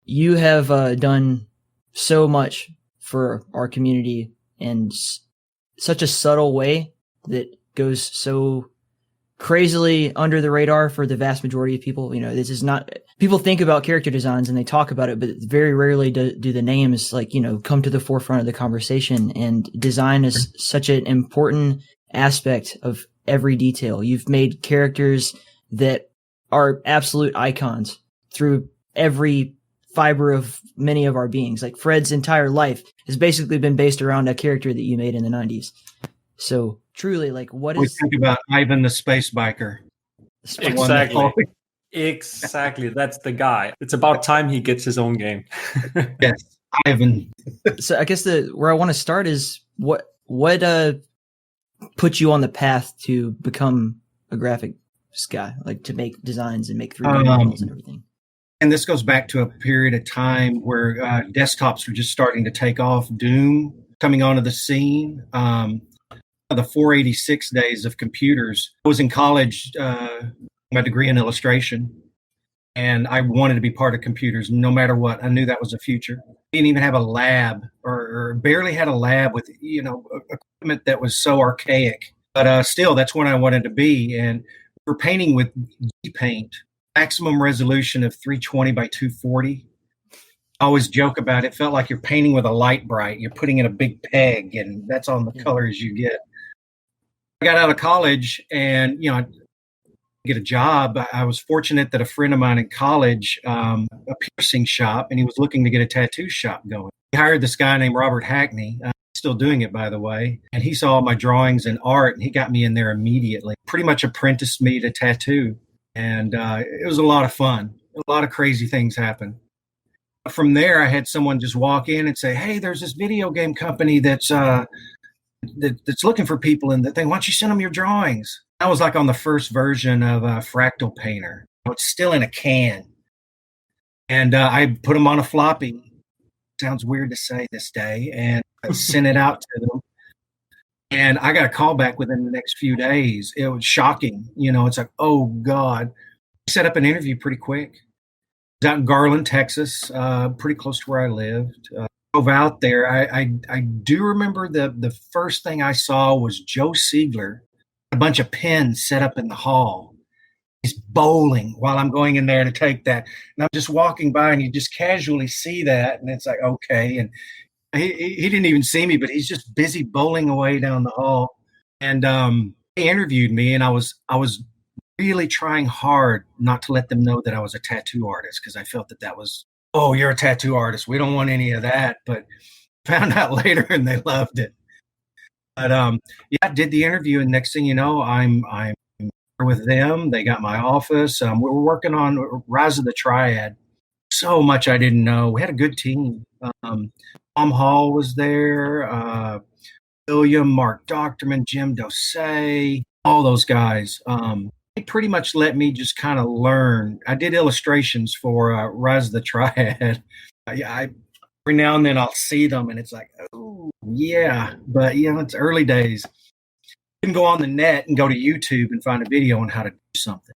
you have done so much for our community in such a subtle way that goes so crazily under the radar for the vast majority of people. You know, this is not, people think about character designs and they talk about it, but very rarely do the names like, you know, come to the forefront of the conversation. And design is such an important aspect of every detail. You've made characters that are absolute icons through every fiber of many of our beings. Like Fred's entire life has basically been based around a character that you made in the 90s. So truly, like, what we is... think about Ivan the Space Biker. Exactly. That's the guy. It's about time he gets his own game. Yes, Ivan. So I guess where I want to start is what put you on the path to become a graphics guy, like to make designs and make 3D models and everything. And this goes back to a period of time where desktops were just starting to take off. Doom coming onto the scene. The 486 days of computers. I was in college, my degree in illustration, and I wanted to be part of computers no matter what. I knew that was the future. Didn't even have a lab, or barely had a lab with, you know, equipment that was so archaic. But still, that's what I wanted to be. And we're painting with G-Paint, maximum resolution of 320 by 240. I always joke about it. Felt like you're painting with a light bright. You're putting in a big peg, and that's all the colors you get. I got out of college and, you know, I get a job. I was fortunate that a friend of mine in college, a piercing shop, and he was looking to get a tattoo shop going. He hired this guy named Robert Hackney, still doing it, by the way. And he saw my drawings and art, and he got me in there immediately. Pretty much apprenticed me to tattoo. And it was a lot of fun. A lot of crazy things happened. From there, I had someone just walk in and say, hey, there's this video game company that's looking for people in the thing. Why don't you send them your drawings? I was like on the first version of Fractal Painter. It's still in a can. And I put them on a floppy. Sounds weird to say this day. And I sent it out to them. And I got a call back within the next few days. It was shocking. You know, it's like, oh, God. I set up an interview pretty quick. I was out in Garland, Texas, pretty close to where I lived. Drove out there. I do remember the first thing I saw was Joe Siegler, a bunch of pens set up in the hall. He's bowling while I'm going in there to take that. And I'm just walking by and you just casually see that. And it's like, okay. And he didn't even see me, but he's just busy bowling away down the hall. And he interviewed me, and I was really trying hard not to let them know that I was a tattoo artist, because I felt that was, oh, you're a tattoo artist. We don't want any of that. But found out later, and they loved it. But yeah, I did the interview, and next thing you know, I'm with them. They got my office. We were working on Rise of the Triad. So much I didn't know. We had a good team. Tom Hall was there. William, Mark Doctorman, Jim Dosey, all those guys. They pretty much let me just kind of learn. I did illustrations for Rise of the Triad. Every now and then I'll see them, and it's like, oh, yeah. But, you know, it's early days. You can go on the net and go to YouTube and find a video on how to do something.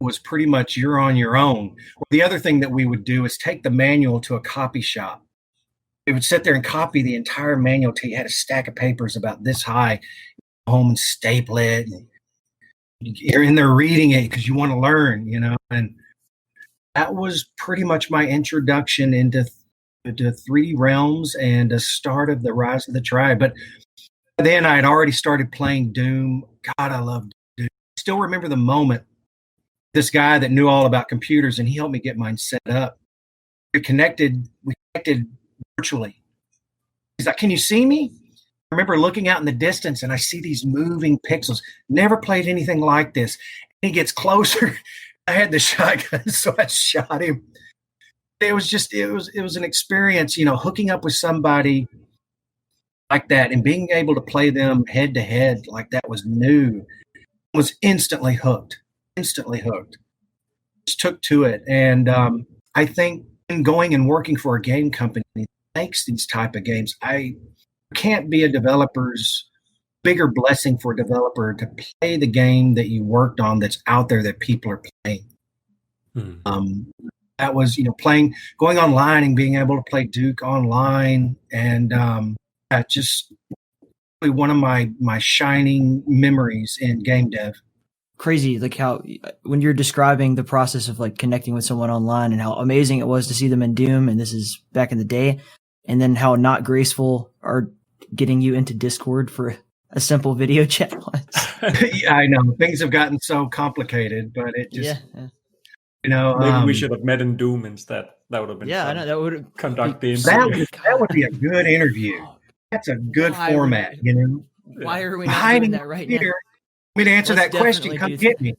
It was pretty much you're on your own. The other thing that we would do is take the manual to a copy shop. We would sit there and copy the entire manual till you had a stack of papers about this high, home and staple it. And you're in there reading it because you want to learn, you know. And that was pretty much my introduction into 3D realms and the start of the Rise of the Triad. But then I had already started playing Doom. God, I love Doom. I still remember the moment. This guy that knew all about computers, and he helped me get mine set up. We connected virtually. He's like, can you see me? I remember looking out in the distance, and I see these moving pixels. Never played anything like this. And he gets closer. I had the shotgun, so I shot him. It was an experience, you know, hooking up with somebody like that and being able to play them head to head like that was new. I was instantly hooked. Just took to it. And I think in going and working for a game company that makes these type of games, I can't be a developer's bigger blessing for a developer to play the game that you worked on that's out there that people are playing. That was, going online and being able to play Duke online, and just really one of my shining memories in game dev. Crazy, like how when you're describing the process of like connecting with someone online and how amazing it was to see them in Doom, and this is back in the day, and then how not graceful are getting you into Discord for a simple video chat once. Yeah, I know things have gotten so complicated, but it just maybe we should have met in Doom instead. That would have been fun. I know that would conduct the interview. That would be a good interview. That's a good format, Why are we not doing that right now? Me to answer that question, come get me.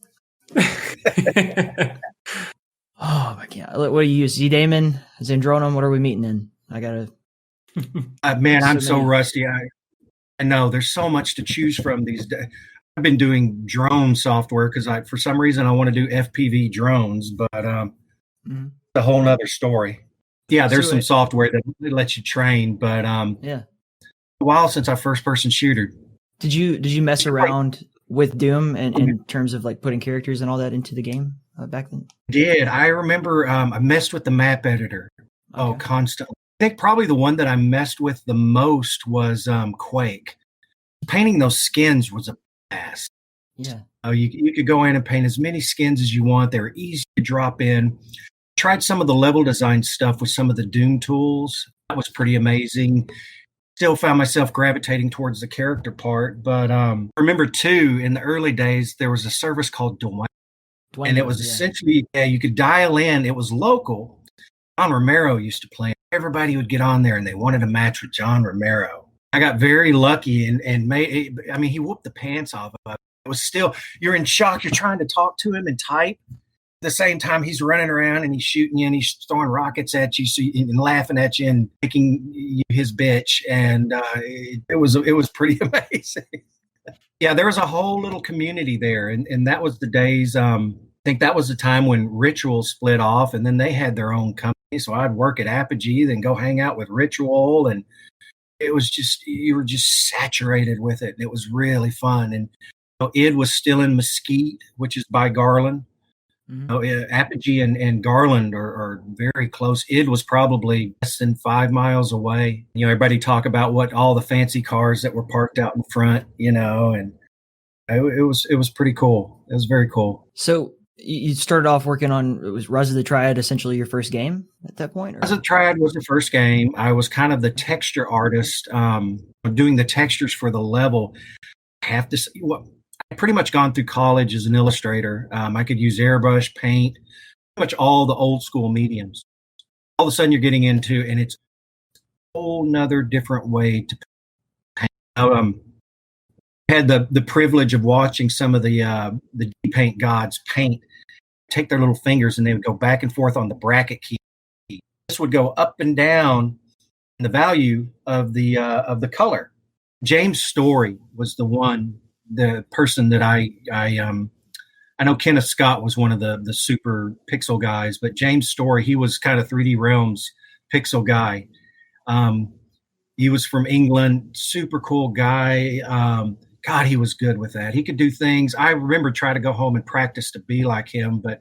Oh my God. What do you use? Z-Daemon? Zandronum? What are we meeting in? I gotta. Man, I'm so rusty. I know there's so much to choose from these days. I've been doing drone software because for some reason I want to do FPV drones, but a whole nother story. Yeah, there's some software that lets you train, but a while since our first person shooter. Did you mess around with Doom and in terms of like putting characters and all that into the game back then? I remember I messed with the map editor. Okay. Constantly. I think probably the one that I messed with the most was Quake. Painting those skins was a blast. Yeah. You could go in and paint as many skins as you want. They were easy to drop in. Tried some of the level design stuff with some of the Doom tools. That was pretty amazing. Still found myself gravitating towards the character part. But I remember, too, in the early days, there was a service called Dwayne. And it was essentially, you could dial in. It was local. John Romero used to play. Everybody would get on there, and they wanted a match with John Romero. I got very lucky and made. I mean, he whooped the pants off of it. It was still, you're in shock. You're trying to talk to him and type. At the same time, he's running around and he's shooting you and he's throwing rockets at you, and laughing at you and making you his bitch. And it was pretty amazing. Yeah, there was a whole little community there, and that was the days. I think that was the time when Ritual split off, and then they had their own company. So I'd work at Apogee, then go hang out with Ritual, and it was just, you were just saturated with it. And it was really fun. And Id was still in Mesquite, which is by Garland. Apogee and Garland are very close. Id was probably less than 5 miles away. Everybody talk about what all the fancy cars that were parked out in front, and it was pretty cool. It was very cool. So you started off working on, it was Rise of the Triad essentially your first game at that point? Rise of the Triad was the first game. I was kind of the texture artist, doing the textures for the level. I have to say, I'd pretty much gone through college as an illustrator. I could use airbrush, paint, pretty much all the old school mediums. All of a sudden you're getting into, and it's a whole nother different way to paint. I had the privilege of watching some of the paint gods paint, take their little fingers, and they would go back and forth on the bracket key. This would go up and down in the value of the color. James Story was the person that I know Kenneth Scott was one of the super pixel guys, but James Story, he was kind of 3D Realms pixel guy. He was from England, super cool guy. God, he was good with that. He could do things. I remember trying to go home and practice to be like him, but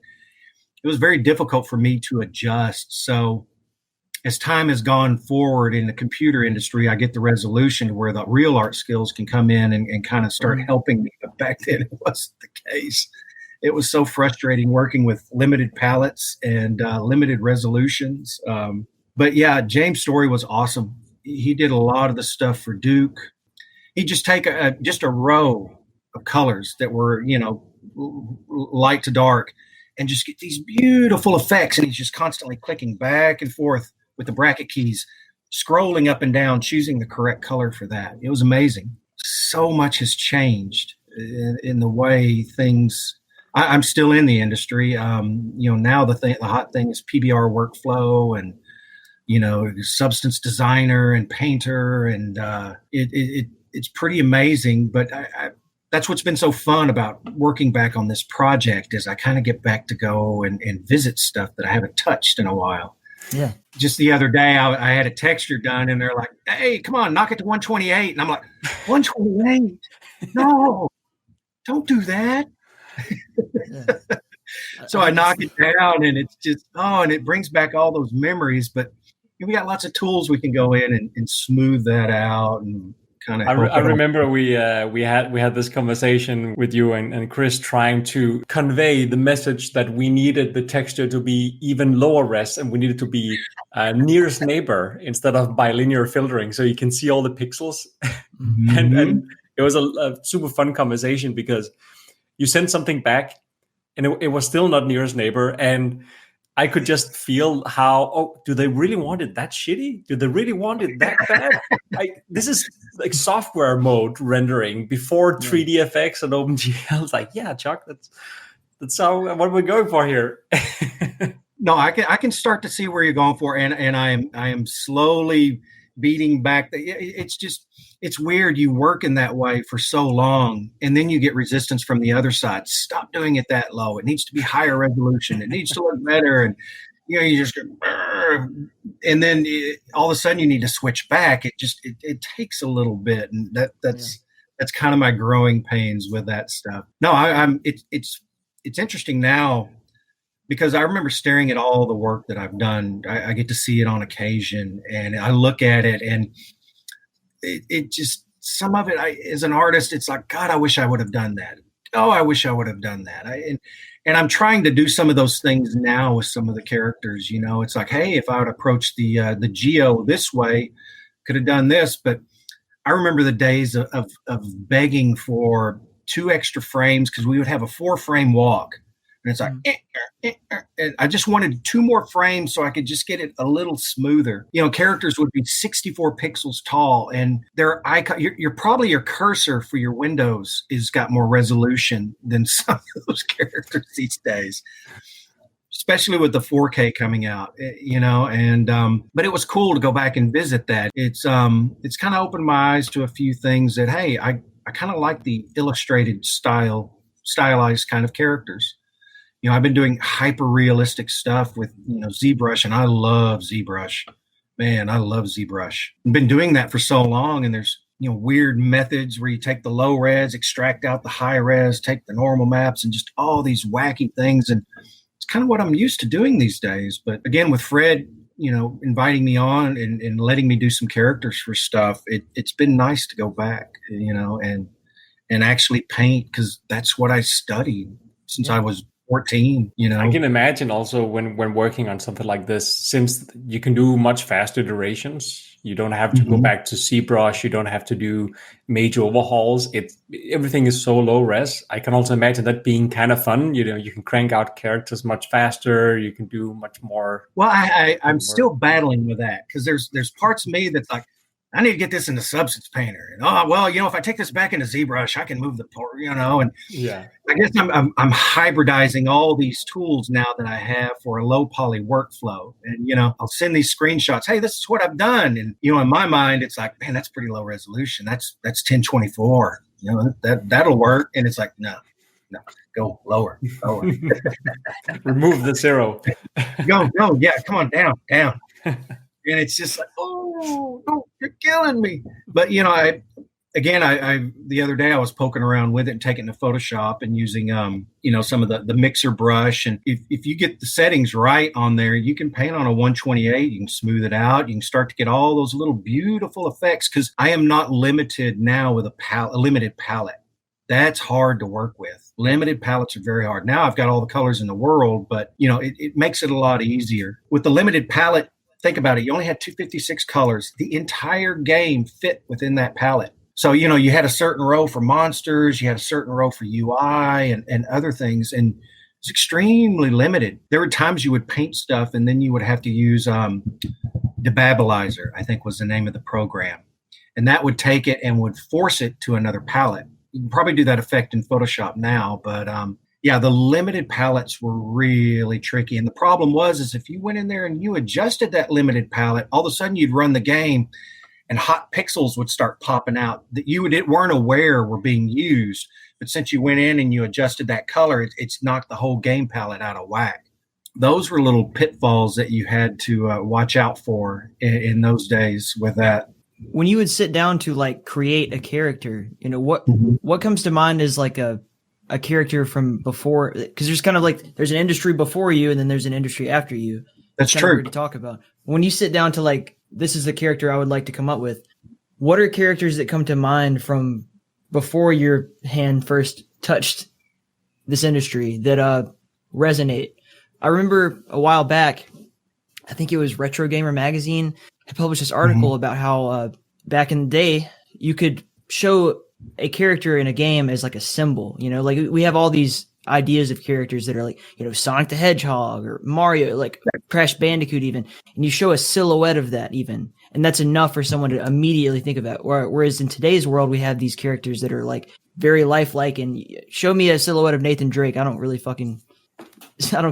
it was very difficult for me to adjust. So as time has gone forward in the computer industry, I get the resolution to where the real art skills can come in and kind of start helping me. But back then it wasn't the case. It was so frustrating working with limited palettes and limited resolutions. But yeah, James Story was awesome. He did a lot of the stuff for Duke. He'd just take just a row of colors that were, light to dark, and just get these beautiful effects. And he's just constantly clicking back and forth with the bracket keys, scrolling up and down, choosing the correct color for that. It was amazing. So much has changed in the way things. I'm still in the industry. Now the hot thing is PBR workflow and substance designer and painter, and it's pretty amazing. But that's what's been so fun about working back on this project is I kind of get back to go and visit stuff that I haven't touched in a while. Yeah. Just the other day, I had a texture done, and they're like, "Hey, come on, knock it to 128." And I'm like, 128? No, don't do that. So I knock it down, and it's just, and it brings back all those memories. But we got lots of tools we can go in and smooth that out and kind of. I remember we had this conversation with you and Chris trying to convey the message that we needed the texture to be even lower res, and we needed to be nearest neighbor instead of bilinear filtering, so you can see all the pixels. And it was a super fun conversation because you sent something back and it was still not nearest neighbor, and I could just feel how, do they really want it that shitty? Do they really want it that bad? This is like software mode rendering before 3D and OpenGL. I was like, yeah, Chuck, that's what we're going for here. No, I can start to see where you're going for, and I am slowly beating back. It's weird. You work in that way for so long, and then you get resistance from the other side. Stop doing it that low. It needs to be higher resolution. It needs to look better. And you just go, and then all of a sudden you need to switch back. It takes a little bit, and that's kind of my growing pains with that stuff. No, it's interesting now, because I remember staring at all the work that I've done. I get to see it on occasion, and I look at it, and it just, some of it, as an artist, it's like, God, I wish I would have done that. Oh, I wish I would have done that. And I'm trying to do some of those things now with some of the characters. It's like, hey, if I would approach the Geo this way, could have done this. But I remember the days of begging for 2 extra frames, because we would have a 4-frame walk. And it's like, and I just wanted 2 more frames so I could just get it a little smoother. Characters would be 64 pixels tall, and their icon, your cursor for your windows is got more resolution than some of those characters these days, especially with the 4K coming out, and, but it was cool to go back and visit that. It's kind of opened my eyes to a few things that, hey, I kind of like the illustrated stylized kind of characters. I've been doing hyper realistic stuff with, ZBrush, and I love ZBrush. Man, I love ZBrush. I've been doing that for so long, and there's, weird methods where you take the low res, extract out the high res, take the normal maps, and just all these wacky things. And it's kind of what I'm used to doing these days. But again, with Fred, inviting me on and letting me do some characters for stuff, it's been nice to go back, and actually paint, because that's what I studied since I was 14. I can imagine also when working on something like this, since you can do much faster iterations, you don't have to go back to ZBrush, you don't have to do major overhauls. Everything is so low res. I can also imagine that being kind of fun. You can crank out characters much faster. You can do much more. Well, I'm still battling with that, because there's parts of me that's like, I need to get this into Substance Painter. And if I take this back into ZBrush, I can move the port, and yeah. I guess I'm hybridizing all these tools now that I have for a low poly workflow. And, I'll send these screenshots. Hey, this is what I've done. And, in my mind, it's like, man, that's pretty low resolution. That's 1024. That'll work. And it's like, no, go lower. Remove the 0. Go. Yeah. Come on, down. And it's just like, oh, no, you're killing me. But, I the other day I was poking around with it and taking it to Photoshop and using, some of the mixer brush. And if you get the settings right on there, you can paint on a 128. You can smooth it out. You can start to get all those little beautiful effects, because I am not limited now with a limited palette. That's hard to work with. Limited palettes are very hard. Now I've got all the colors in the world, but, it makes it a lot easier. With the limited palette, think about it. You only had 256 colors. The entire game fit within that palette. So, you had a certain row for monsters, you had a certain row for UI and other things, and it's extremely limited. There were times you would paint stuff, and then you would have to use Debabilizer, I think was the name of the program. And that would take it and would force it to another palette. You can probably do that effect in Photoshop now, but the limited palettes were really tricky. And the problem is if you went in there and you adjusted that limited palette, all of a sudden you'd run the game and hot pixels would start popping out that you weren't aware were being used. But since you went in and you adjusted that color, it's knocked the whole game palette out of whack. Those were little pitfalls that you had to watch out for in those days with that. When you would sit down to create a character, what comes to mind is like a a character from before, because there's kind of like there's an industry before you and then there's an industry after you. That's kind of true. weird to talk about. When you sit down to like, this is the character I would like to come up with, what are characters that come to mind from before your hand first touched this industry that resonate? I remember a while back, I think it was Retro Gamer Magazine, had published this article about how back in the day you could show a character in a game as like a symbol. You know, like we have all these ideas of characters that are like, you know, Sonic the Hedgehog or Mario, like Crash Bandicoot even, and you show a silhouette of that even, and that's enough for someone to immediately think of that. Whereas in today's world, we have these characters that are like very lifelike, and show me a silhouette of Nathan Drake, I don't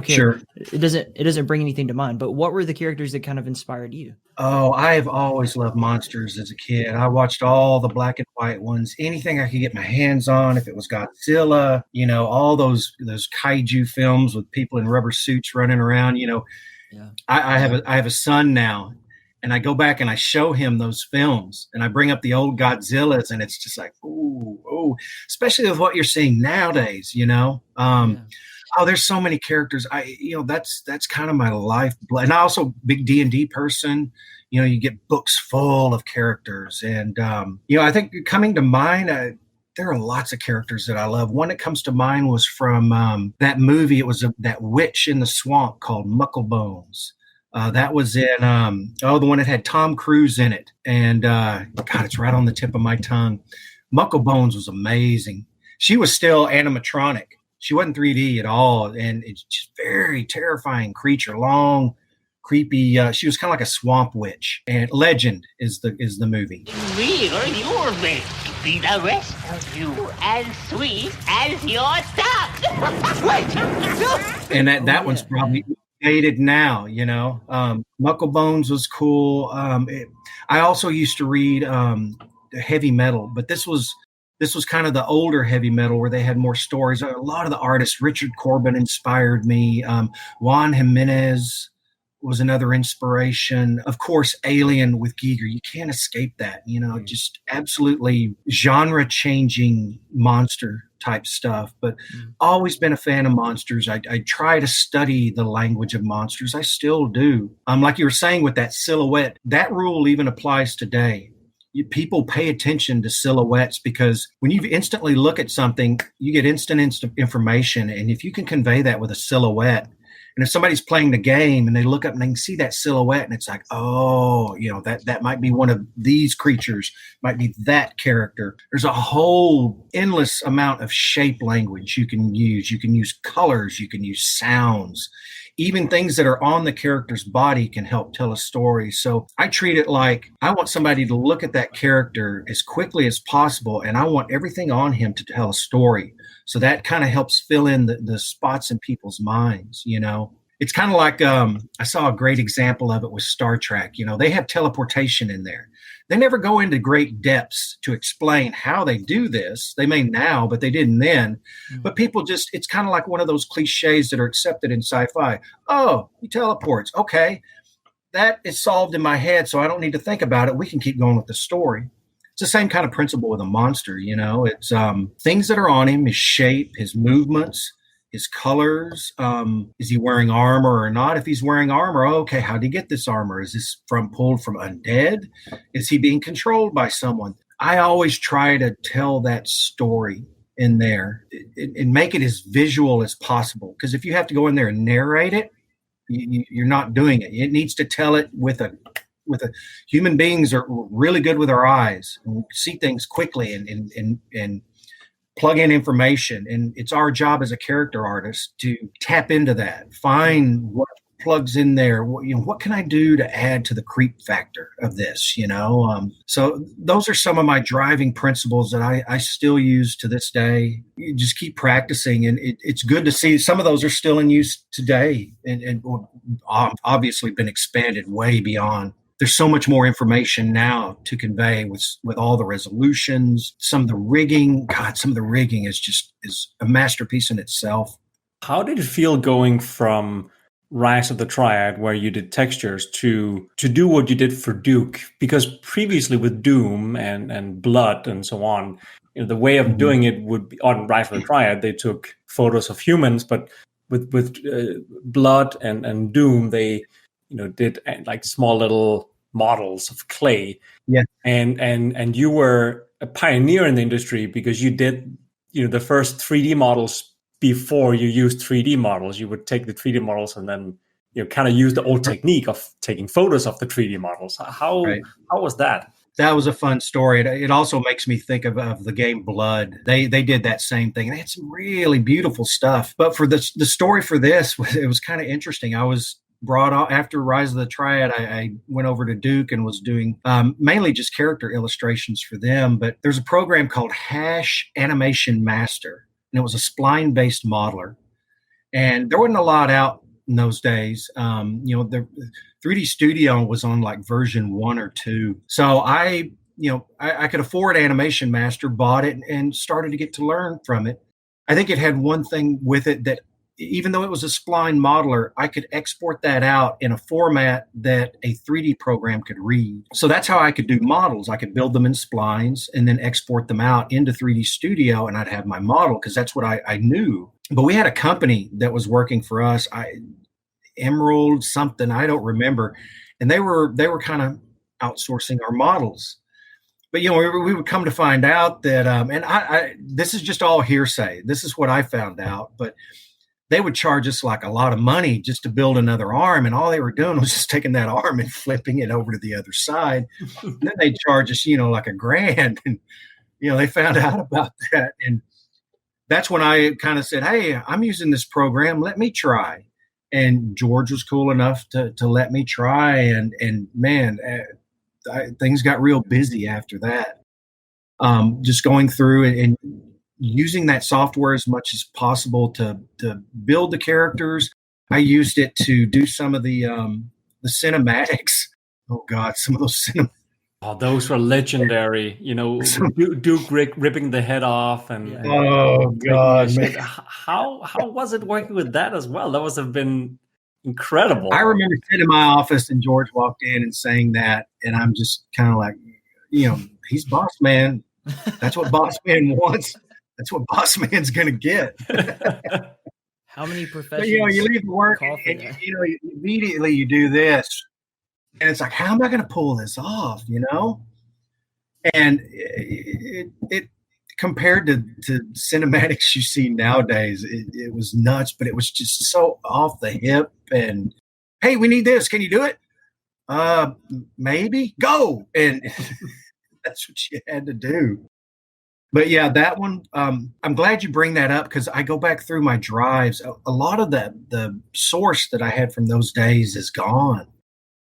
care. Sure. It doesn't bring anything to mind. But what were the characters that kind of inspired you? Oh, I've always loved monsters as a kid. I watched all the black and white ones, anything I could get my hands on. If it was Godzilla, you know, all those kaiju films with people in rubber suits running around, you know. Yeah. I have a son now, and I go back and I show him those films, and I bring up the old Godzillas, and it's just like, ooh, especially with what you're seeing nowadays, you know. Oh, there's so many characters. That's kind of my lifeblood. And I also big D&D person. You know, you get books full of characters, and I think coming to mind, there are lots of characters that I love. One that comes to mind was from that movie. It was that witch in the swamp called Mucklebones. That was in the one that had Tom Cruise in it, and God, it's right on the tip of my tongue. Mucklebones was amazing. She was still animatronic. She wasn't 3D at all, and it's just very terrifying creature. Long, creepy. She was kind of like a swamp witch. And Legend is the movie. We are your men. Be the rest of you as sweet as your duck. Wait. And that one's probably dated now. You know, Mucklebones was cool. I also used to read heavy metal, but this was kind of the older heavy metal where they had more stories. A lot of the artists, Richard Corbin inspired me. Juan Jimenez was another inspiration. Of course, Alien with Giger. You can't escape that. You know, just absolutely genre-changing monster type stuff. But always been a fan of monsters. I try to study the language of monsters. I still do. Like you were saying with that silhouette, that rule even applies today. People pay attention to silhouettes because when you instantly look at something, you get instant information. And if you can convey that with a silhouette, and if somebody's playing the game and they look up and they can see that silhouette and it's like, oh, you know, that might be one of these creatures, might be that character. There's a whole endless amount of shape language you can use. You can use colors, you can use sounds. Even things that are on the character's body can help tell a story. So I treat it like I want somebody to look at that character as quickly as possible, and I want everything on him to tell a story. So that kind of helps fill in the spots in people's minds, you know. It's kind of like I saw a great example of it with Star Trek. You know, they have teleportation in there. They never go into great depths to explain how they do this. They may now, but they didn't then. But people just, it's kind of like one of those cliches that are accepted in sci-fi. Oh, he teleports. Okay, that is solved in my head, so I don't need to think about it. We can keep going with the story. It's the same kind of principle with a monster, you know. It's things that are on him, his shape, his movements, his colors. Is he wearing armor or not? If he's wearing armor, okay, how did he get this armor? Is this pulled from undead? Is he being controlled by someone? I always try to tell that story in there and make it as visual as possible. Because if you have to go in there and narrate it, you're not doing it. It needs to tell it with a human beings are really good with our eyes and see things quickly and plug in information. And it's our job as a character artist to tap into that, find what plugs in there. What can I do to add to the creep factor of this, you know? So those are some of my driving principles that I still use to this day. You just keep practicing, and it's good to see some of those are still in use today and obviously been expanded way beyond. There's so much more information now to convey with all the resolutions, some of the rigging. God, some of the rigging is a masterpiece in itself. How did it feel going from Rise of the Triad, where you did textures, to do what you did for Duke? Because previously with Doom and Blood and so on, the way of doing it would be on Rifle Triad. They took photos of humans, but with Blood and Doom, they did like small little models of clay. Yeah. And you were a pioneer in the industry because you did the first 3D models before you used 3D models. You would take the 3D models and then kind of use the old technique of taking photos of the 3D models. How was that? That was a fun story. It also makes me think of the game Blood. They did that same thing. They had some really beautiful stuff. But for the story for this, it was kind of interesting. I was brought on after Rise of the Triad. I went over to Duke and was doing mainly just character illustrations for them. But there's a program called Hash Animation Master, and it was a spline-based modeler. And there wasn't a lot out in those days. The 3D Studio was on like version 1 or 2. So I could afford Animation Master, bought it, and started to get to learn from it. I think it had one thing with it that even though it was a spline modeler, I could export that out in a format that a 3D program could read. So that's how I could do models. I could build them in splines and then export them out into 3D Studio, and I'd have my model because that's what I knew. But we had a company that was working for us, Emerald something, I don't remember, and they were kind of outsourcing our models. But we would come to find out that, and I this is just all hearsay. This is what I found out, but they would charge us like a lot of money just to build another arm, and all they were doing was just taking that arm and flipping it over to the other side. And then they'd charge us, like $1,000, and they found out about that, and that's when I kind of said, "Hey, I'm using this program. Let me try." And George was cool enough to let me try, and man, things got real busy after that. Just going through and using that software as much as possible to build the characters. I used it to do some of the cinematics. Oh God, some of those cinematics. Oh, those were legendary. Duke ripping the head off, and oh God, man. How was it working with that as well? That must have been incredible. I remember sitting in my office and George walked in and saying that, and I'm just kind of like, he's boss man. That's what boss man wants. That's what boss man's gonna get. How many professions? But, you leave work and immediately you do this. And it's like, how am I going to pull this off, And it compared to cinematics you see nowadays, it was nuts, but it was just so off the hip. And, hey, we need this. Can you do it? Maybe. Go. And that's what you had to do. But, yeah, that one, I'm glad you bring that up because I go back through my drives. A lot of the source that I had from those days is gone.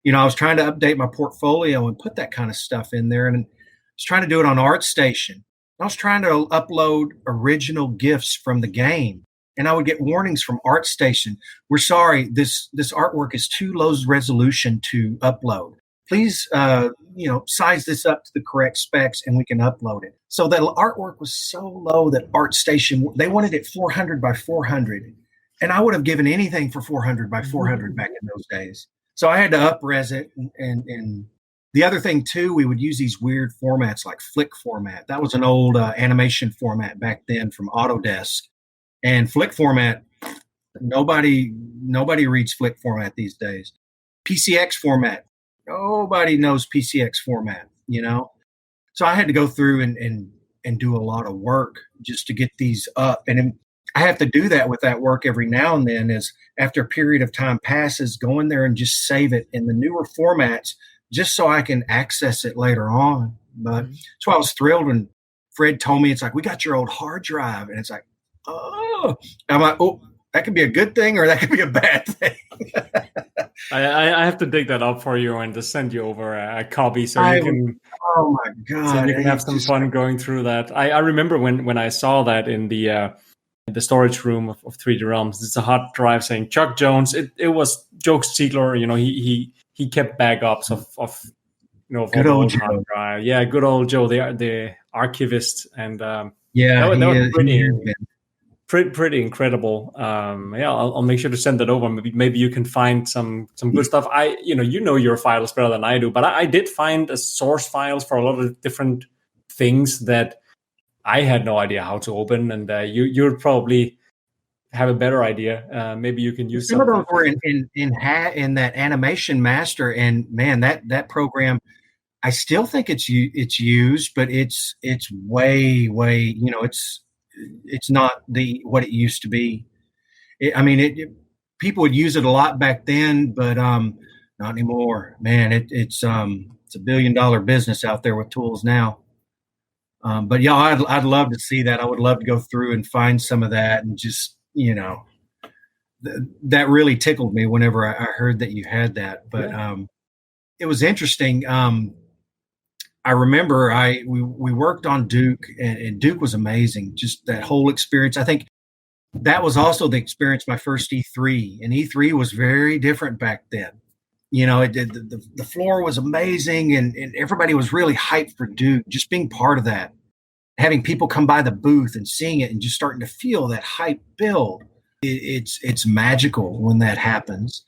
I was trying to update my portfolio and put that kind of stuff in there. And I was trying to do it on ArtStation. I was trying to upload original GIFs from the game. And I would get warnings from ArtStation. We're sorry, this artwork is too low resolution to upload. Please, size this up to the correct specs and we can upload it. So the artwork was so low that ArtStation, they wanted it 400 by 400. And I would have given anything for 400 by 400 back in those days. So I had to up-res it. And the other thing, too, we would use these weird formats like Flick format. That was an old animation format back then from Autodesk. And Flick format, nobody reads Flick format these days. PCX format, nobody knows PCX format, So I had to go through and do a lot of work just to get these up. And I have to do that with that work every now and then is after a period of time passes, go in there and just save it in the newer formats just so I can access it later on. But that's why I was thrilled when Fred told me, it's like, we got your old hard drive. And it's like, oh, I'm like, oh, that could be a good thing or that could be a bad thing. I have to dig that up for you and just send you over a copy so you can. Oh my God! So you can have some fun going through that. I remember when I saw that in the storage room of 3D Realms. It's a hard drive saying Chuck Jones. It was Joe Ziegler. He kept backups of good old Joe. Hard drive. Yeah, good old Joe, the archivist, and that was pretty incredible. I'll make sure to send that over. Maybe you can find some good stuff. Your files better than I do, but I did find source files for a lot of different things that I had no idea how to open, and you'd probably have a better idea. Maybe you can use some of something. those were in that Animation Master, and man, that program, I still think it's used, but it's way, it's not what it used to be. People would use it a lot back then, but not anymore. Man, it's a $1 billion business out there with tools now. But yeah, I'd love to see that. I would love to go through and find some of that, and just that really tickled me whenever I heard that you had that. But it was interesting. I remember we worked on Duke, and Duke was amazing. Just that whole experience. I think that was also the experience my first E3, and E3 was very different back then. The floor was amazing, and everybody was really hyped for Duke. Just being part of that, having people come by the booth and seeing it, and just starting to feel that hype build. It's magical when that happens.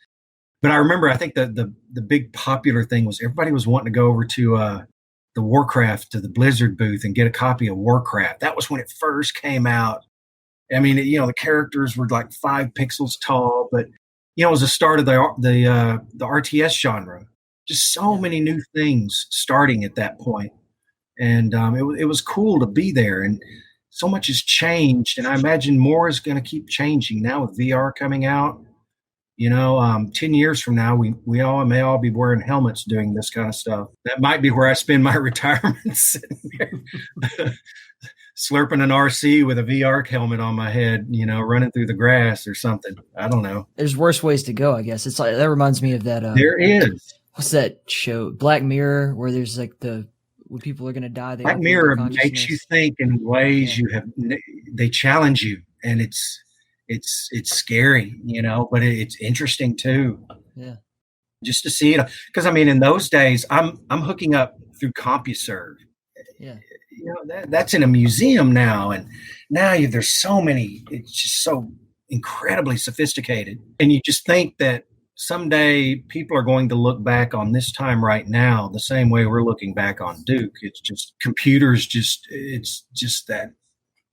But I remember, I think the big popular thing was everybody was wanting to go over to the Warcraft, to the Blizzard booth, and get a copy of Warcraft. That was when it first came out. I mean, the characters were like 5 pixels tall, but it was the start of the RTS genre. Just so many new things starting at that point, and it was cool to be there. And so much has changed, and I imagine more is going to keep changing now with VR coming out. 10 years from now, we may all be wearing helmets doing this kind of stuff. That might be where I spend my retirement, sitting there, slurping an RC with a VR helmet on my head, running through the grass or something. I don't know. There's worse ways to go, I guess. It's like, that reminds me of that. There is. What's that show? Black Mirror, where there's like when people are going to die. Black Mirror makes you think in ways they challenge you, and it's scary, but it's interesting too. Yeah. Just to see it, because in those days, I'm hooking up through CompuServe. Yeah. That's in a museum now, and now there's so many. It's just so incredibly sophisticated, and you just think that someday people are going to look back on this time right now the same way we're looking back on Duke. It's just computers. It's just that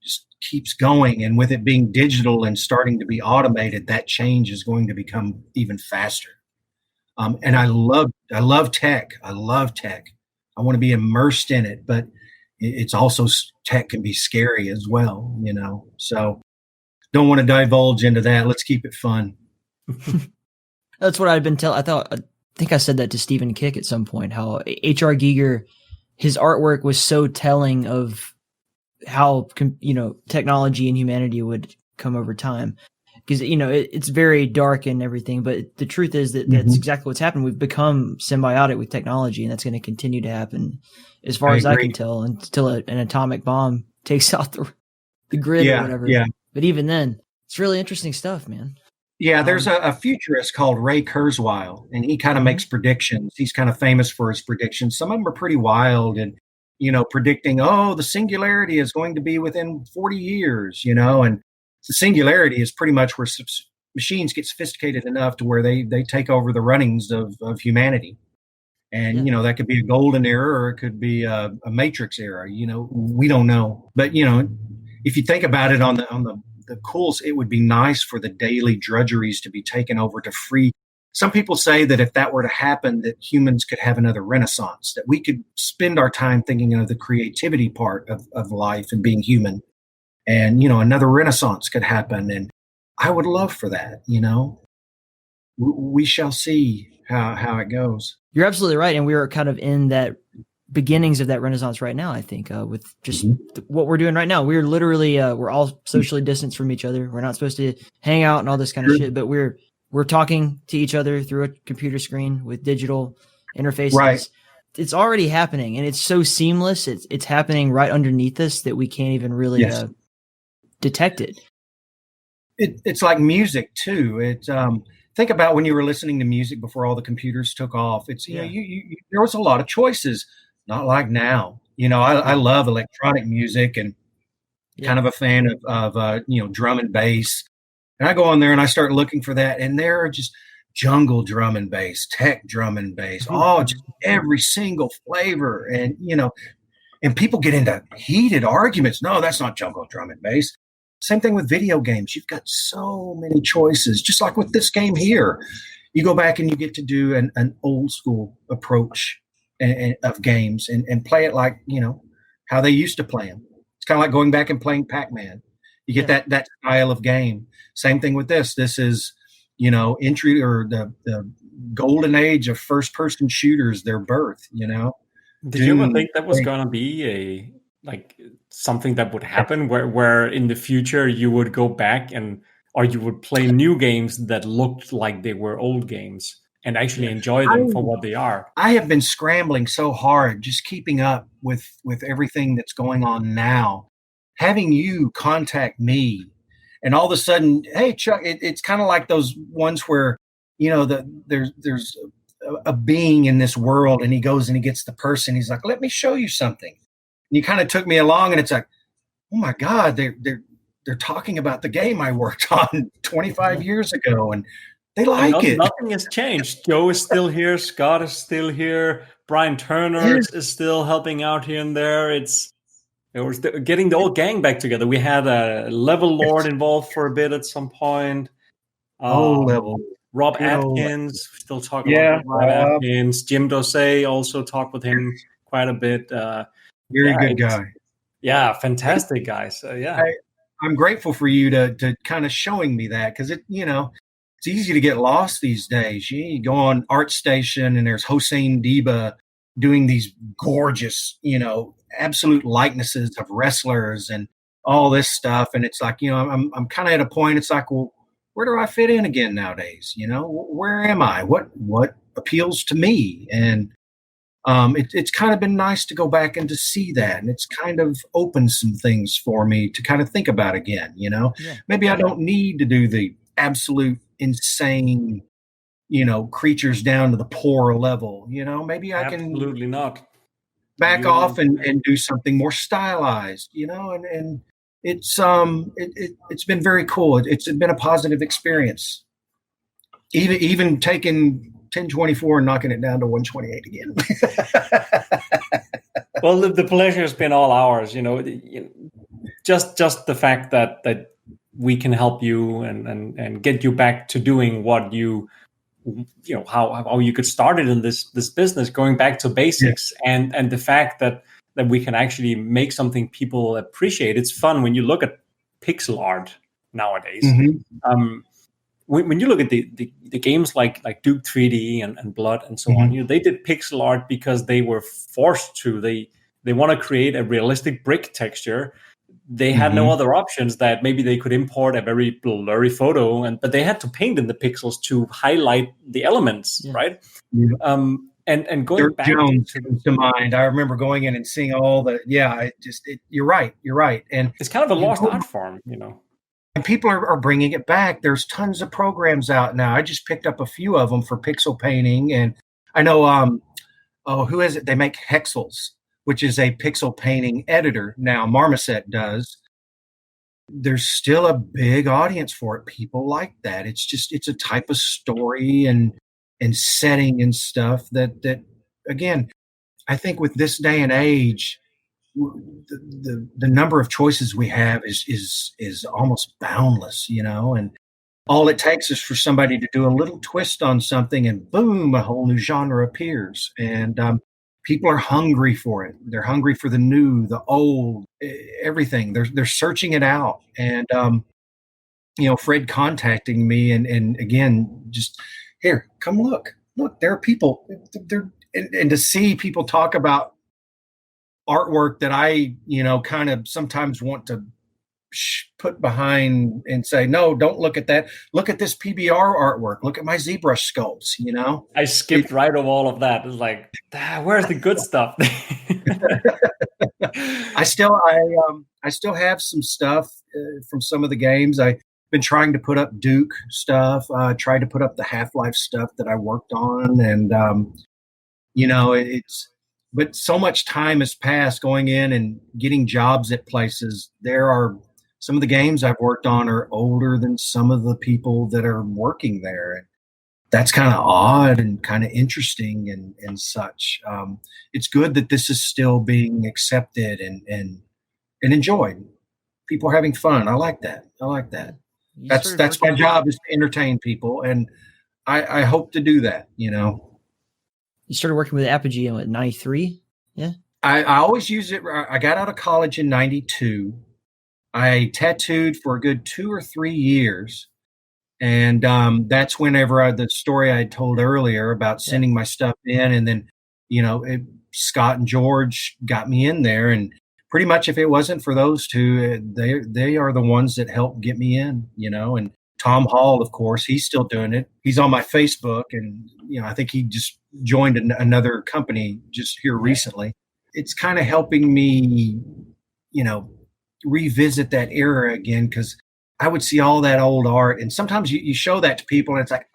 just keeps going, and with it being digital and starting to be automated, that change is going to become even faster. And I love tech. I love tech. I want to be immersed in it, but it's also, tech can be scary as well, so don't want to divulge into that. Let's keep it fun. That's what I've been telling. I think I said that to Stephen Kick at some point, how H.R. Giger, his artwork was so telling of how, technology and humanity would come over time. Because, it's very dark and everything, but the truth is that that's exactly what's happened. We've become symbiotic with technology, and that's going to continue to happen as far as I can tell, until an atomic bomb takes out the grid or whatever. Yeah. But even then, it's really interesting stuff, man. Yeah, there's a futurist called Ray Kurzweil, and he kind of makes predictions. He's kind of famous for his predictions. Some of them are pretty wild, and predicting, the singularity is going to be within 40 years, and the singularity is pretty much where machines get sophisticated enough to where they take over the runnings of humanity. And, that could be a golden era, or it could be a matrix era, we don't know. But, if you think about it on the cool, it would be nice for the daily drudgeries to be taken over to free. Some people say that if that were to happen, that humans could have another renaissance, that we could spend our time thinking of the creativity part of life and being human. And, another renaissance could happen. And I would love for that, we shall see how it goes. You're absolutely right. And we are kind of in that beginnings of that renaissance right now, I think, with just what we're doing right now. We're literally, we're all socially distanced from each other. We're not supposed to hang out and all this kind of shit, but we're talking to each other through a computer screen with digital interfaces. Right. It's already happening, and it's so seamless. It's happening right underneath us that we can't even really detect it. It's like music too. Think about when you were listening to music before all the computers took off. It's you there was a lot of choices, not like now. I love electronic music, and kind of a fan of drum and bass. And I go on there and I start looking for that, and there are just jungle drum and bass, tech drum and bass, just every single flavor. And And people get into heated arguments. No, that's not jungle drum and bass. Same thing with video games. You've got so many choices, just like with this game here. You go back and you get to do an old school approach of games and play it like, how they used to play them. It's kind of like going back and playing Pac-Man. You get that style of game. Same thing with this. This is, entry or the golden age of first-person shooters, their birth, Did you ever think that was going to be something that would happen where in the future you would go back or you would play new games that looked like they were old games and actually enjoy them for what they are? I have been scrambling so hard, just keeping up with everything that's going on now. Having you contact me and all of a sudden, hey, Chuck, it's kind of like those ones where, there's a being in this world and he goes and he gets the person. He's like, let me show you something. And you kind of took me along and it's like, oh my God, they're talking about the game I worked on 25 years ago and they like it. Nothing has changed. Joe is still here. Scott is still here. Brian Turner is still helping out here and there. We're getting the old gang back together. We had a Level Lord involved for a bit at some point. Level. Rob Atkins, still talk about Rob Atkins. Jim Dosey, also talk with him quite a bit. Very good guy. Yeah, fantastic guys. I'm grateful for you to kind of showing me that because it's easy to get lost these days. You go on ArtStation and there's Hossein Diba doing these gorgeous, absolute likenesses of wrestlers and all this stuff. And it's like, I'm kind of at a point. It's like, well, where do I fit in again nowadays? Where am I? What appeals to me? And it's kind of been nice to go back and to see that. And it's kind of opened some things for me to kind of think about again, Maybe I don't need to do the absolute insane, creatures down to the poor level, maybe I can absolutely not back off and do something more stylized, and it's been very cool. It's been a positive experience. Even taking 1024 and knocking it down to 128 again. Well, the pleasure has been all ours. Just the fact that we can help you and get you back to doing what how you could start it in this business, going back to basics, and the fact that we can actually make something people appreciate. It's fun when you look at pixel art nowadays. Mm-hmm. When you look at the games like Duke 3D and Blood and so on, they did pixel art because they were forced to. They want to create a realistic brick texture. They had no other options that maybe they could import a very blurry photo, but they had to paint in the pixels to highlight the elements, right? Yeah. And going Dirk back Jones to mind, I remember going in and seeing all the. You're right, and it's kind of a lost art form, And people are bringing it back. There's tons of programs out now. I just picked up a few of them for pixel painting, and I know who is it? They make Hexels, which is a pixel painting editor now. Marmoset does. There's still a big audience for it. People like that. It's a type of story and setting and stuff that again, I think with this day and age, the number of choices we have is almost boundless, and all it takes is for somebody to do a little twist on something and boom, a whole new genre appears. And people are hungry for it. They're hungry for the new, the old, everything. They're searching it out. And Fred contacting me and again, just here, come look, there are people and to see people talk about artwork that I, kind of sometimes want to put behind and say, no, don't look at that. Look at this PBR artwork. Look at my ZBrush sculpts, I skipped right over all of that. It's like, where's the good stuff? I still have some stuff from some of the games. I've been trying to put up Duke stuff, tried to put up the Half-Life stuff that I worked on. And, but so much time has passed going in and getting jobs at places. There are some of the games I've worked on are older than some of the people that are working there. that's kind of odd and kind of interesting and such. It's good that this is still being accepted and enjoyed. People are having fun. I like that. That's my job, is to entertain people, and I hope to do that. You started working with Apogee in 93. Yeah. I always use it. I got out of college in 92. I tattooed for a good 2 or 3 years. And that's whenever the story I told earlier about sending my stuff in, and then, Scott and George got me in there. And pretty much, if it wasn't for those two, they are the ones that helped get me in. And Tom Hall, of course, he's still doing it. He's on my Facebook, and I think he just joined another company just here recently. It's kind of helping me, revisit that era again, because I would see all that old art, and sometimes you show that to people and it's like,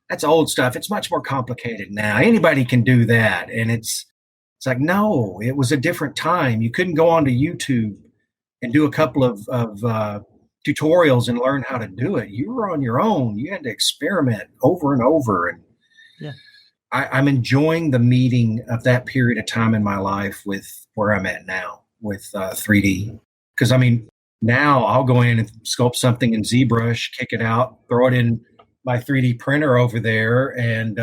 that's old stuff. It's much more complicated now. Anybody can do that. And it's like, no, it was a different time. You couldn't go onto YouTube and do a couple of tutorials and learn how to do it. You were on your own. You had to experiment over and over. And I'm enjoying the meeting of that period of time in my life with where I'm at now with 3D. Because now I'll go in and sculpt something in ZBrush, kick it out, throw it in my 3D printer over there. And,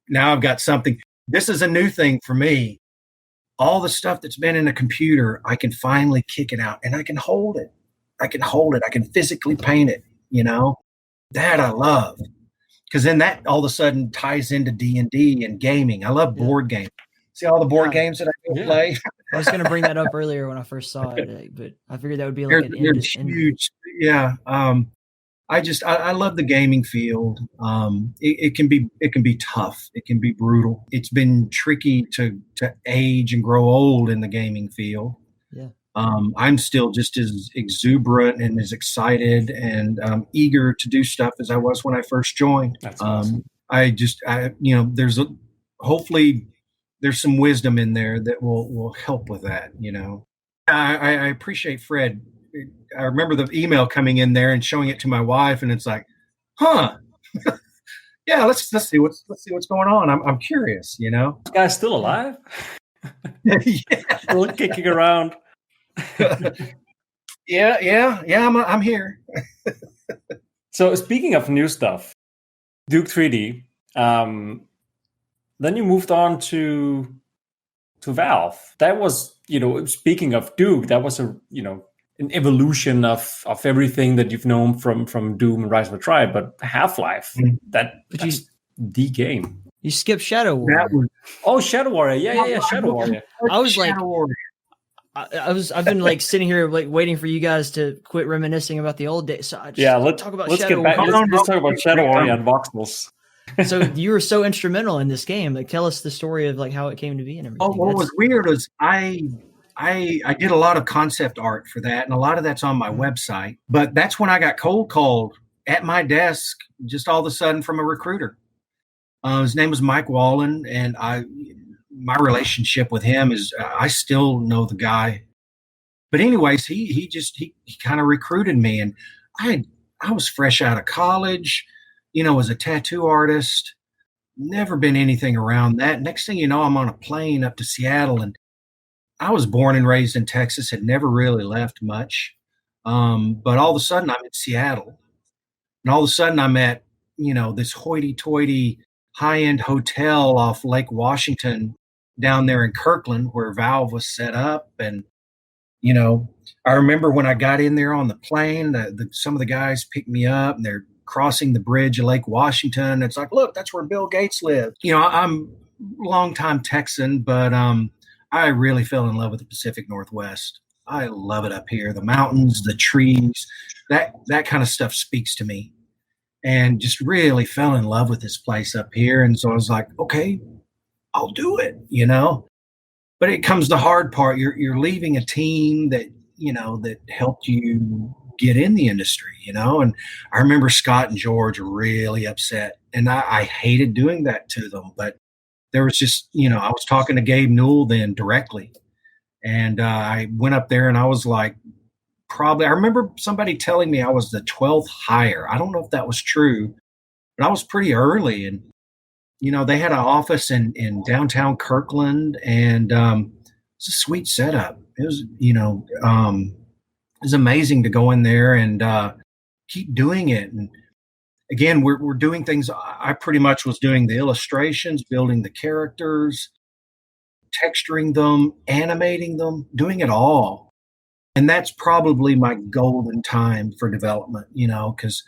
now I've got something. This is a new thing for me. All the stuff that's been in a computer, I can finally kick it out and I can hold it. I can physically paint it, That I love. Because then that all of a sudden ties into D&D and gaming. I love board games. See all the board games that I play? I was going to bring that up earlier when I first saw it, but I figured that would be like they're huge. Yeah. I love the gaming field. It can be tough. It can be brutal. It's been tricky to age and grow old in the gaming field. Yeah. I'm still just as exuberant and as excited and eager to do stuff as I was when I first joined. That's awesome. Hopefully there's some wisdom in there that will help with that. I appreciate Fred. I remember the email coming in there and showing it to my wife, and it's like, yeah, let's see what's going on. I'm curious, This guy's still alive? Still kicking around. Yeah. I'm here. So speaking of new stuff, Duke 3D. Then you moved on to Valve. That was, speaking of Duke, that was an evolution of everything that you've known from Doom and Rise of the Triad, but Half-Life, that's the game. You skipped Shadow Warrior. Shadow Warrior. Yeah, Shadow Warrior. I was like, I've been sitting here waiting for you guys to quit reminiscing about the old days. So let's talk about Shadow Warrior. Let's talk about Shadow Warrior and voxels. So you were so instrumental in this game. Tell us the story of how it came to be and everything. What was weird was I did a lot of concept art for that, and a lot of that's on my website. But that's when I got cold called at my desk, just all of a sudden, from a recruiter. His name was Mike Wallen, and my relationship with him is I still know the guy. But anyways, he kind of recruited me, and I was fresh out of college. As a tattoo artist, never been anything around that. Next thing you know, I'm on a plane up to Seattle, and I was born and raised in Texas, had never really left much. But all of a sudden I'm in Seattle, and all of a sudden I'm at, this hoity-toity high-end hotel off Lake Washington down there in Kirkland where Valve was set up. And, I remember when I got in there on the plane, some of the guys picked me up, and they're crossing the bridge of Lake Washington. It's like, look, that's where Bill Gates lived. I'm a longtime Texan, but I really fell in love with the Pacific Northwest. I love it up here. The mountains, the trees, that kind of stuff speaks to me. And just really fell in love with this place up here. And so I was like, okay, I'll do it, But it comes the hard part. You're leaving a team that, that helped you get in the industry, and I remember Scott and George were really upset, and I hated doing that to them, but there was just, I was talking to Gabe Newell then directly, and I went up there and I was like, probably, I remember somebody telling me I was the 12th hire. I don't know if that was true, but I was pretty early. And, they had an office in downtown Kirkland, and it's a sweet setup. It was, it was amazing to go in there and keep doing it. And again, we're doing things. I pretty much was doing the illustrations, building the characters, texturing them, animating them, doing it all. And that's probably my golden time for development, because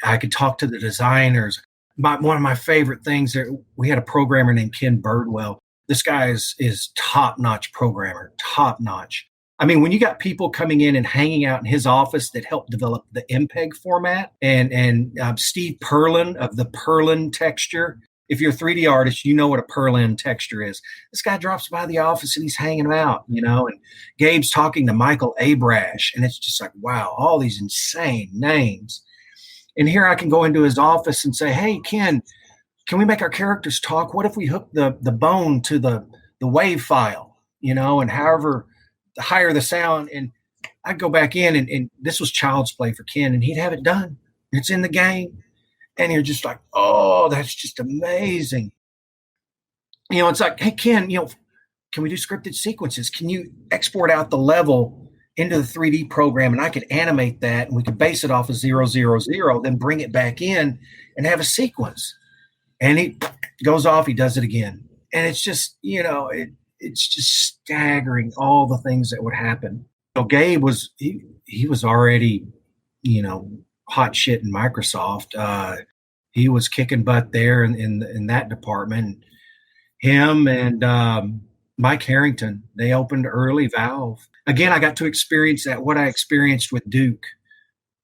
I could talk to the designers. One of my favorite things, we had a programmer named Ken Birdwell. This guy is top-notch programmer, top-notch. I mean, when you got people coming in and hanging out in his office that helped develop the MPEG format, and Steve Perlin of the Perlin texture. If you're a 3D artist, you know what a Perlin texture is. This guy drops by the office and he's hanging out, and Gabe's talking to Michael Abrash, and it's just like, wow, all these insane names. And here I can go into his office and say, hey, Ken, can we make our characters talk? What if we hook the bone to the wave file, and however higher the sound? And I'd go back in, and this was child's play for Ken, and he'd have it done. It's in the game. And you're just like, oh, that's just amazing. It's like, hey, Ken, can we do scripted sequences? Can you export out the level into the 3D program, and I could animate that, and we could base it off of 0, 0, 0, then bring it back in and have a sequence. And he goes off, he does it again. And it's just, it's just staggering, all the things that would happen. Gabe was, he was already, hot shit in Microsoft. He was kicking butt there in that department. Him and Mike Harrington, they opened early Valve. Again, I got to experience what I experienced with Duke,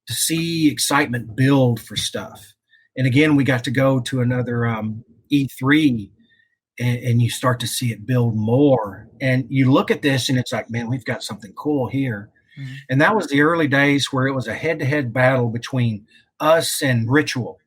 to see excitement build for stuff. And again, we got to go to another E3, and you start to see it build more. And you look at this, and it's like, man, we've got something cool here. Mm-hmm. And that was the early days where it was a head-to-head battle between us and Ritual.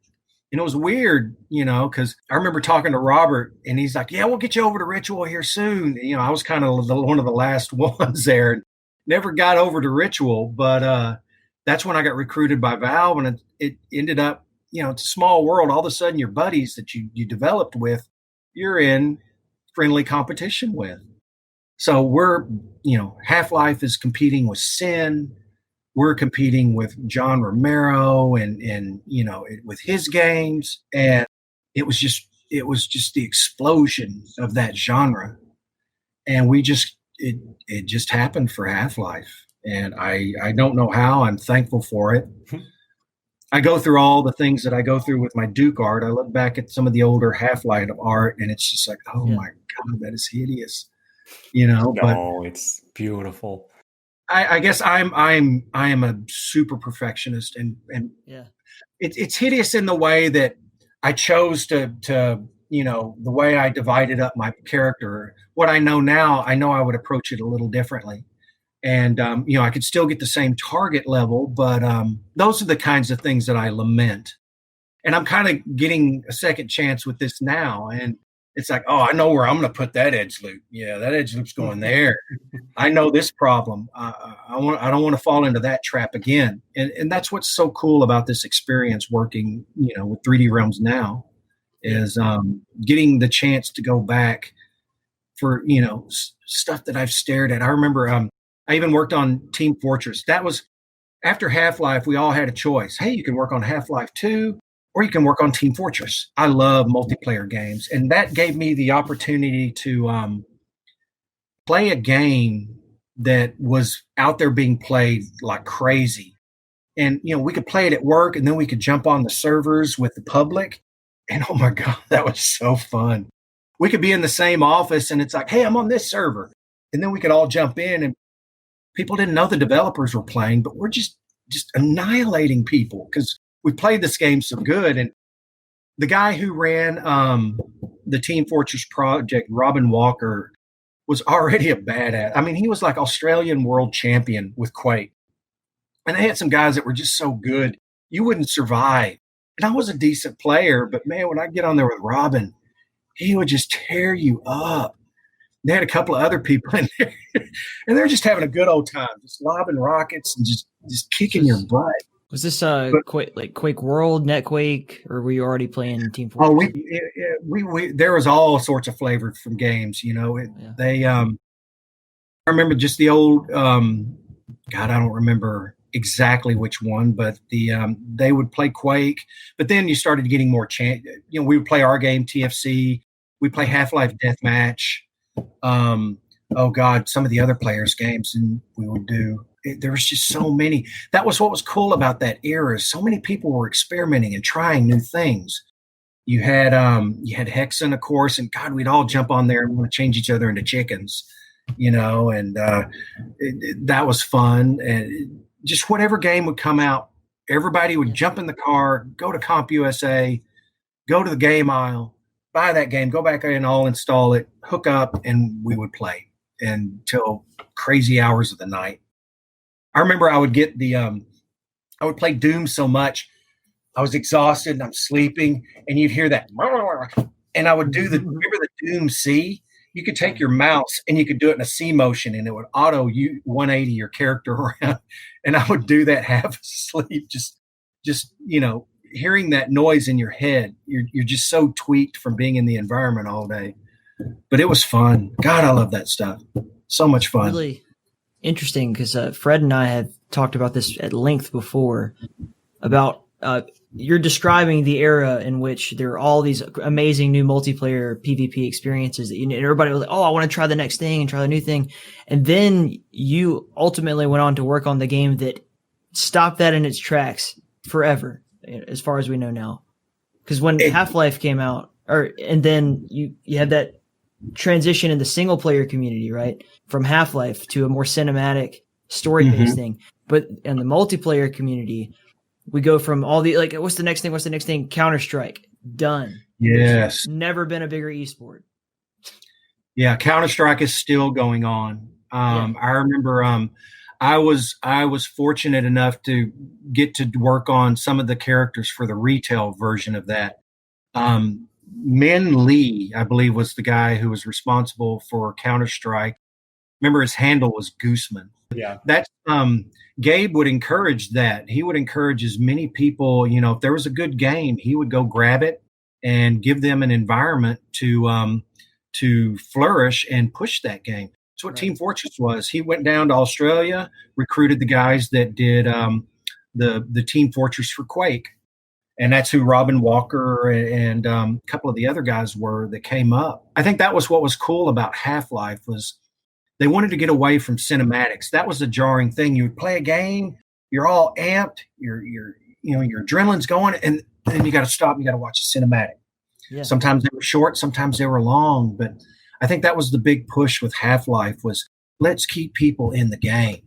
And it was weird, because I remember talking to Robert, and he's like, yeah, we'll get you over to Ritual here soon. I was kind of one of the last ones there. Never got over to Ritual, but that's when I got recruited by Valve, and it ended up, it's a small world. All of a sudden, your buddies that you developed with, you're in friendly competition with. So we're, Half-Life is competing with Sin. We're competing with John Romero and with his games. And it was just the explosion of that genre. And it just happened for Half-Life. And I don't know how. I'm thankful for it. I go through all the things that I go through with my Duke art. I look back at some of the older Half-Life art, and it's just like, oh my God, that is hideous. No, it's beautiful. I guess I am a super perfectionist, and it's hideous in the way that I chose to the way I divided up my character. What I know now, I know I would approach it a little differently. And, I could still get the same target level, but those are the kinds of things that I lament. And I'm kind of getting a second chance with this now. And it's like, oh, I know where I'm going to put that edge loop. Yeah, that edge loop's going there. I know this problem. I don't want to fall into that trap again. And that's what's so cool about this experience working, with 3D Realms now, is getting the chance to go back for, stuff that I've stared at. I remember I even worked on Team Fortress. That was after Half-Life. We all had a choice. Hey, you can work on Half-Life 2, or you can work on Team Fortress. I love multiplayer games. And that gave me the opportunity to play a game that was out there being played like crazy. And, we could play it at work, and then we could jump on the servers with the public. And oh my God, that was so fun. We could be in the same office, and it's like, hey, I'm on this server. And then we could all jump in, and people didn't know the developers were playing, but we're just annihilating people because we played this game so good. And the guy who ran the Team Fortress project, Robin Walker, was already a badass. I mean, he was like Australian world champion with Quake. And they had some guys that were just so good, you wouldn't survive. And I was a decent player, but man, when I get on there with Robin, he would just tear you up. They had a couple of other people in there, and they're just having a good old time, just lobbing rockets and just kicking your butt. Was this Quake World, NetQuake, or were you already playing Team Oh, Fortress? we there was all sorts of flavor from games. They I remember just the old God, I don't remember exactly which one, but they would play Quake, but then you started getting more chance. We would play our game TFC. We play Half-Life Deathmatch. Oh God, some of the other players' games, and we would do. There was just so many. That was what was cool about that era. So many people were experimenting and trying new things. You had Hexen, of course, and God, we'd all jump on there and want to change each other into chickens, and that was fun. And just whatever game would come out, everybody would jump in the car, go to CompUSA, go to the game aisle, buy that game, go back in, I'll install it, hook up, and we would play until crazy hours of the night. I remember I would get I would play Doom so much, I was exhausted and I'm sleeping, and you'd hear that, and I would do remember the Doom C? You could take your mouse and you could do it in a C motion, and it would auto 180 your character around, and I would do that half asleep, just hearing that noise in your head. You're just so tweaked from being in the environment all day. But it was fun. God, I love that stuff. So much fun. Really interesting, because Fred and I have talked about this at length before, about you're describing the era in which there are all these amazing new multiplayer PvP experiences that and everybody was like, oh, I want to try the next thing and try the new thing. And then you ultimately went on to work on the game that stopped that in its tracks forever, as far as we know now. Because when Half-Life came out, and then you had that transition in the single player community, right? From Half-Life to a more cinematic story-based thing. But in the multiplayer community, we go from all the, what's the next thing? What's the next thing? Counter-Strike. Done. Yes. There's never been a bigger esport. Yeah. Counter-Strike is still going on. I remember, I was fortunate enough to get to work on some of the characters for the retail version of that. Min Lee, I believe, was the guy who was responsible for Counter-Strike. Remember, his handle was Gooseman. Yeah. That's Gabe would encourage that. He would encourage as many people, if there was a good game, he would go grab it and give them an environment to flourish and push that game. That's what Team Fortress was. He went down to Australia, recruited the guys that did the Team Fortress for Quake. And that's who Robin Walker and a couple of the other guys were that came up. I think that was what was cool about Half-Life, was they wanted to get away from cinematics. That was the jarring thing. You would play a game, you're all amped, your adrenaline's going, and then you got to stop and you got to watch a cinematic. Yeah. Sometimes they were short, sometimes they were long, but I think that was the big push with Half-Life, was let's keep people in the game.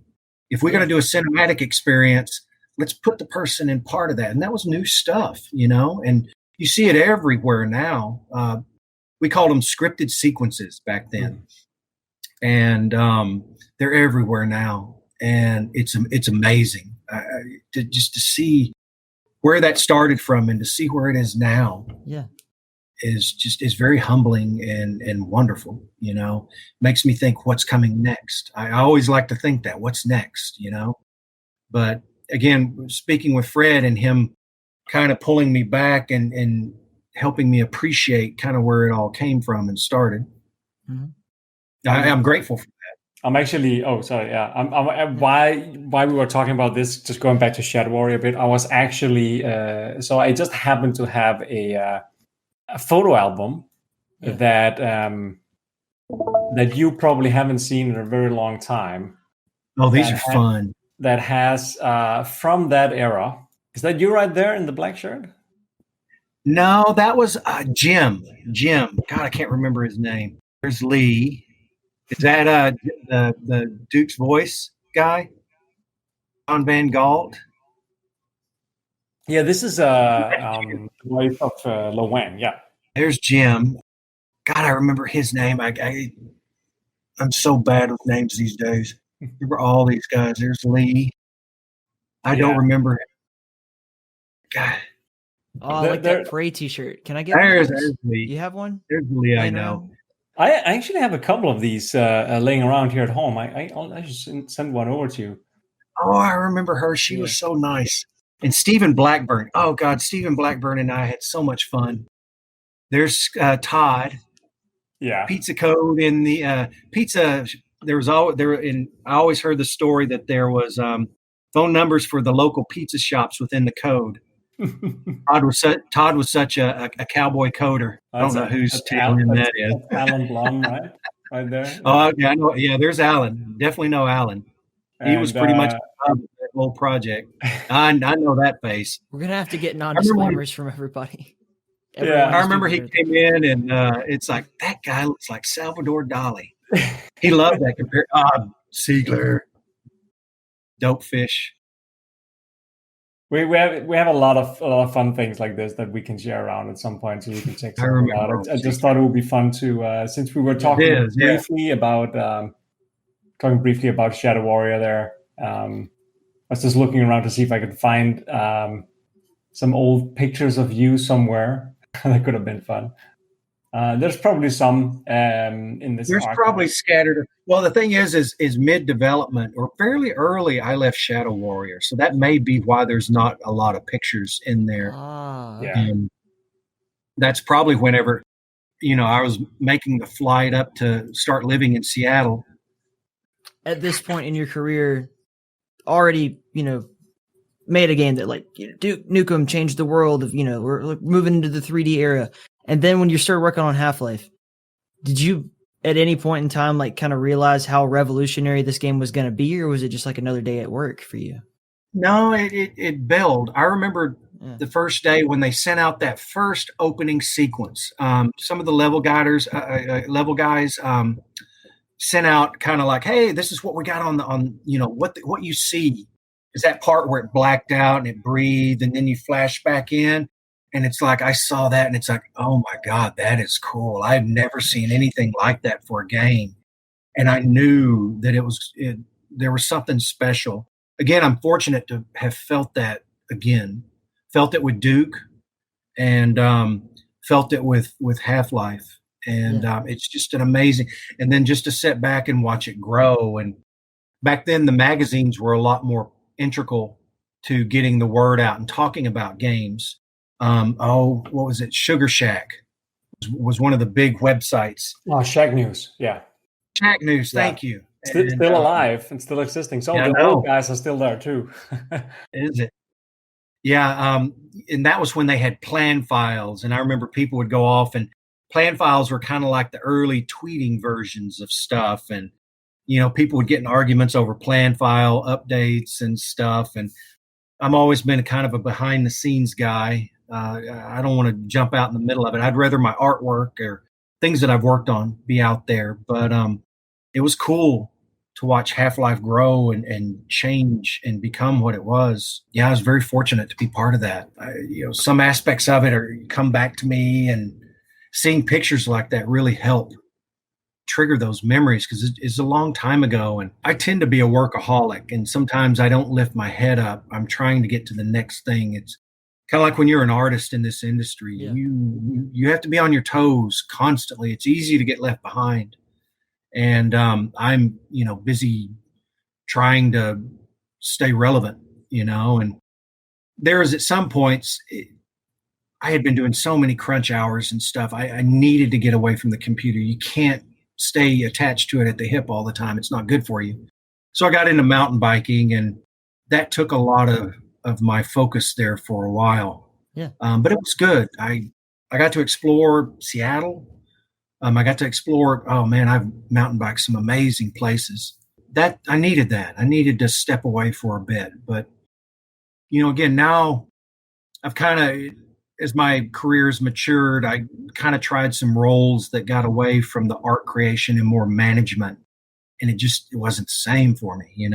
If we're going to do a cinematic experience, let's put the person in part of that. And that was new stuff, and you see it everywhere now. We called them scripted sequences back then. And they're everywhere now. And it's amazing to see where that started from and to see where it is now. Yeah. Is very humbling and wonderful, makes me think what's coming next. I always like to think that what's next, but again, speaking with Fred and him kind of pulling me back and helping me appreciate kind of where it all came from and started. Mm-hmm. I'm grateful for that. I'm actually, why we were talking about this, just going back to Shadow Warrior a bit, I was actually, so I just happened to have a photo album that you probably haven't seen in a very long time. Oh, these are fun. That has, from that era. Is that you right there in the black shirt? No, that was Jim. God, I can't remember his name. There's Lee. Is that the Duke's Voice guy? John Van Galt? Yeah, this is voice of Lo Wang, yeah. There's Jim. God, I remember his name. I'm so bad with names these days. Remember all these guys. There's Lee. I don't remember him. God. Oh, I like that Prey t-shirt. Can I get there's one? Lee. You have one? There's Lee, I know. I actually have a couple of these laying around here at home. I should send one over to you. Oh, I remember her. She was so nice. And Stephen Blackburn. Oh God, Stephen Blackburn and I had so much fun. There's Todd. Yeah. Pizza code in the pizza. I always heard the story that there was phone numbers for the local pizza shops within the code. Todd was such a cowboy coder. I don't know whose tagline that is. Alan Blum, right there. Oh, yeah, I know. Yeah, there's Alan. Definitely know Alan. He was pretty much that whole project. I know that face. We're gonna have to get non-disclaimers from everybody. I remember he came in and it's like, that guy looks like Salvador Dali. He loved that Siegler, Dope Fish. We have a lot of fun things like this that we can share around at some point, so you can check some out. I just thought it would be fun to since we were talking briefly about Shadow Warrior there. I was just looking around to see if I could find some old pictures of you somewhere. That could have been fun. There's probably some in this. There's probably scattered. Well, the thing is mid-development or fairly early, I left Shadow Warrior. So that may be why there's not a lot of pictures in there. And that's probably whenever, I was making the flight up to start living in Seattle. At this point in your career, already, made a game that Duke Nukem changed the world of, we're moving into the 3D era. And then when you started working on Half-Life, did you at any point in time kind of realize how revolutionary this game was going to be, or was it just like another day at work for you? No, it belled. I remember the first day when they sent out that first opening sequence. Some of the level guys sent out kind of like, hey, this is what we got on what you see is that part where it blacked out and it breathed and then you flash back in. And it's like, I saw that and it's like, oh my God, that is cool. I've never seen anything like that for a game. And I knew that there was something special. Again, I'm fortunate to have felt that again, felt it with Duke and felt it with Half-Life. And it's just an amazing, and then just to sit back and watch it grow. And back then the magazines were a lot more integral to getting the word out and talking about games. What was it? Sugar Shack was one of the big websites. Oh, Shack News. Yeah. Shack News. Thank you. Still alive and still existing. Some of the old guys are still there too. Is it? Yeah. And that was when they had plan files. And I remember people would go off and plan files were kind of like the early tweeting versions of stuff. And, people would get in arguments over plan file updates and stuff. And I'm always been kind of a behind the scenes guy. I don't want to jump out in the middle of it. I'd rather my artwork or things that I've worked on be out there. But it was cool to watch Half-Life grow and change and become what it was. Yeah, I was very fortunate to be part of that. Some aspects of it come back to me, and seeing pictures like that really help trigger those memories because it's a long time ago. And I tend to be a workaholic, and sometimes I don't lift my head up. I'm trying to get to the next thing. It's kind of like when you're an artist in this industry, you have to be on your toes constantly. It's easy to get left behind. And I'm, busy trying to stay relevant, and there is at some points, I had been doing so many crunch hours and stuff. I needed to get away from the computer. You can't stay attached to it at the hip all the time. It's not good for you. So I got into mountain biking, and that took a lot of my focus there for a while. Yeah. But it was good. I got to explore Seattle. I got to explore, I've mountain biked some amazing places. That I needed that. I needed to step away for a bit. But, again, now I've kind of, as my career has matured, I kind of tried some roles that got away from the art creation and more management. And it wasn't the same for me.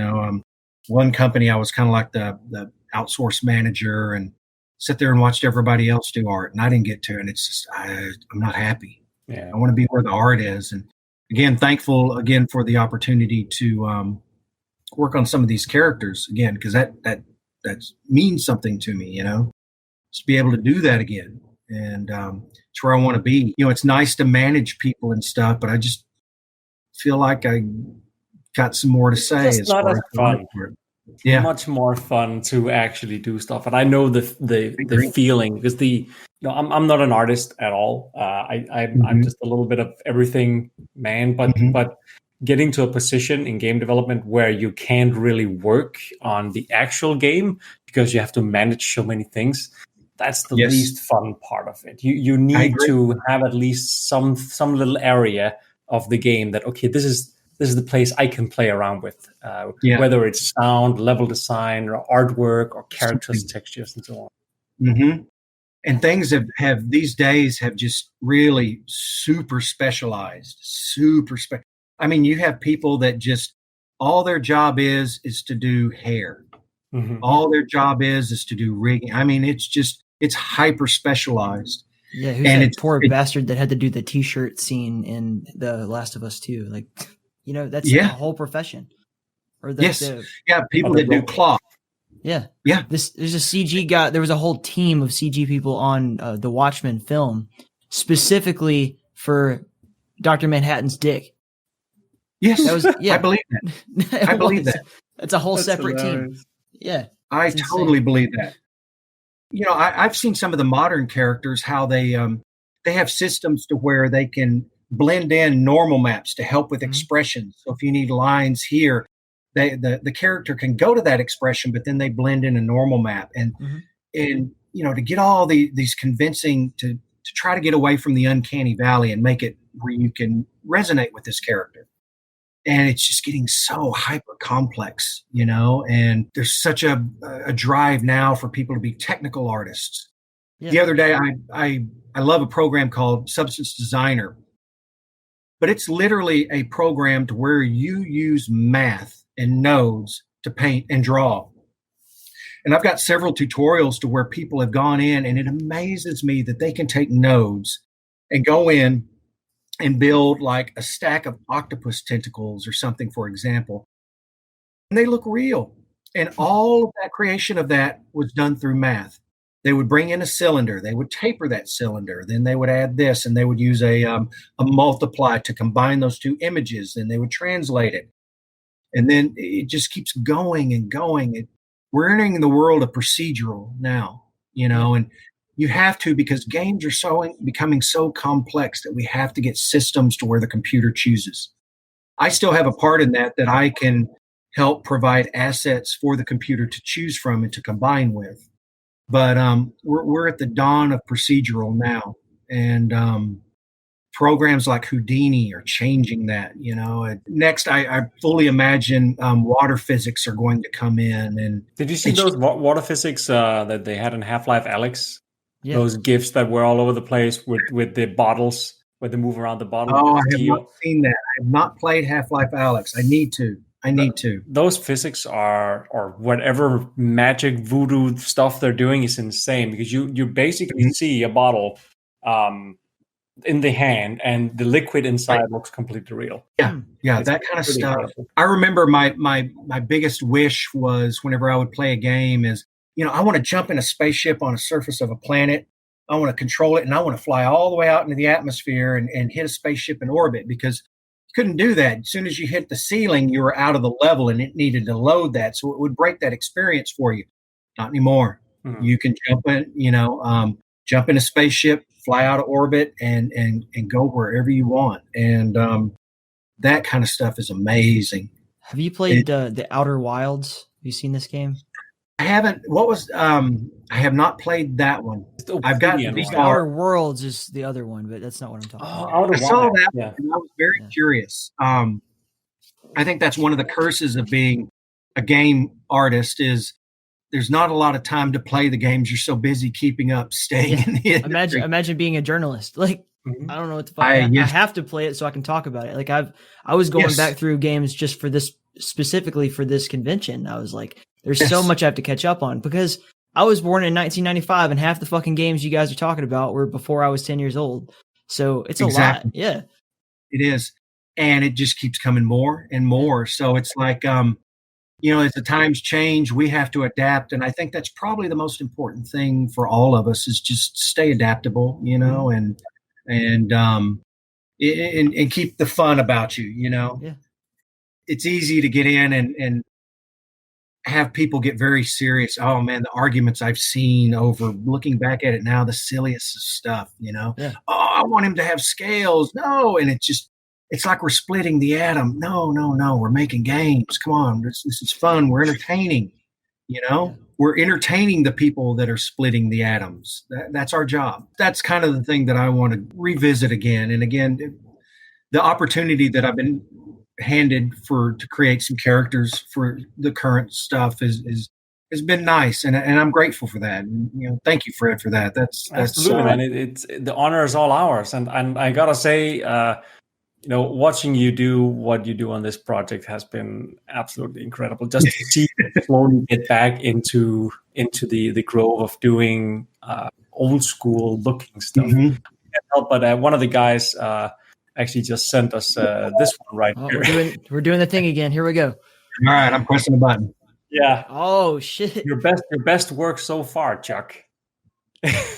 One company, I was kind of like the outsource manager and sit there and watched everybody else do art. And I didn't get to it. And it's just, I'm not happy. Yeah. I want to be where the art is. And again, thankful again for the opportunity to work on some of these characters again, because that means something to me, just to be able to do that again. And it's where I want to be. It's nice to manage people and stuff, but I just feel like I got some more to say. It's not as fun. Yeah, much more fun to actually do stuff. And I know the feeling, because I'm not an artist at all. I'm just a little bit of everything, man. But getting to a position in game development where you can't really work on the actual game because you have to manage so many things, that's the least fun part of it. You need to have at least some little area of the game that, okay, this is the place I can play around with, whether it's sound, level design, or artwork, or characters, textures, and so on. And things have these days have just really super specialized. I mean, you have people that just all their job is to do hair. All their job is to do rigging. I mean, it's hyper specialized. Yeah, who's that poor bastard that had to do the T-shirt scene in The Last of Us 2? Like, that's a whole profession. Or people that do cloth. Yeah. There's a CG guy. There was a whole team of CG people on the Watchmen film specifically for Dr. Manhattan's dick. Yes, I believe that. I believe that. That's a whole separate team. Yeah, I totally believe that. I've seen some of the modern characters, how they have systems to where they can blend in normal maps to help with expressions. So if you need lines here, the character can go to that expression, but then they blend in a normal map. And to get all these convincing to try to get away from the uncanny valley and make it where you can resonate with this character. And it's just getting so hyper complex, and there's such a drive now for people to be technical artists. Yeah. The other day, I love a program called Substance Designer, but it's literally a program to where you use math and nodes to paint and draw. And I've got several tutorials to where people have gone in, and it amazes me that they can take nodes and go in and build like a stack of octopus tentacles or something, for example. And they look real. And all of that creation of that was done through math. They would bring in a cylinder, they would taper that cylinder, then they would add this, and they would use a multiply to combine those two images, and they would translate it. And then it just keeps going and going. We're entering the world of procedural now, and you have to, because games are becoming so complex that we have to get systems to where the computer chooses. I still have a part in that I can help provide assets for the computer to choose from and to combine with. But we're at the dawn of procedural now, and programs like Houdini are changing that. Next, I fully imagine water physics are going to come in. And did you see those water physics that they had in Half-Life Alyx? Yeah. Those GIFs that were all over the place with the bottles, where they move around the bottle. Oh, I have not seen that. I have not played Half-Life Alyx. I need to. Those physics or whatever magic voodoo stuff they're doing is insane, because you basically see a bottle in the hand and the liquid inside looks completely real. Yeah, that kind of stuff. Powerful. I remember my biggest wish was, whenever I would play a game, is I want to jump in a spaceship on a surface of a planet. I want to control it, and I want to fly all the way out into the atmosphere and hit a spaceship in orbit, because you couldn't do that. As soon as you hit the ceiling, you were out of the level, and it needed to load that. So it would break that experience for you. Not anymore. Mm-hmm. You can jump in a spaceship, fly out of orbit, and go wherever you want. And that kind of stuff is amazing. Have you played the Outer Wilds? Have you seen this game? I haven't. I have not played that one. I've got the Outer Worlds is the other one, but that's not what I'm talking about. I saw that one, and I was very curious. I think that's one of the curses of being a game artist, is there's not a lot of time to play the games. You're so busy keeping up, staying in the industry. Imagine being a journalist. Like, I don't know what to find. I have to play it so I can talk about it. Like I was going back through games just for this, specifically for this convention. I was like, there's so much I have to catch up on, because I was born in 1995 and half the fucking games you guys are talking about were before I was 10 years old. So it's a lot. Yeah, it is. And it just keeps coming more and more. So it's like, as the times change, we have to adapt. And I think that's probably the most important thing for all of us is just stay adaptable, and keep the fun about you, Yeah. It's easy to get in and have people get very serious. Oh man, the arguments I've seen over looking back at it now, the silliest stuff, Yeah. Oh, I want him to have scales. No. And it's like we're splitting the atom. No. We're making games. Come on. This is fun. We're entertaining, Yeah. we're entertaining the people that are splitting the atoms. That's our job. That's kind of the thing that I want to revisit again. And again, the opportunity that I've been handed to create some characters for the current stuff has been nice, and I'm grateful for that. And, thank you, Fred, for that. That's absolutely, man. It's the honor is all ours, and I gotta say, watching you do what you do on this project has been absolutely incredible. Just to see you slowly get back into the grove of doing old school looking stuff. Mm-hmm. Can't help but one of the guys actually just sent us this one right here. We're doing the thing again. Here we go. All right, I'm pressing the button. Yeah. Oh shit. Your best work so far, Chuck.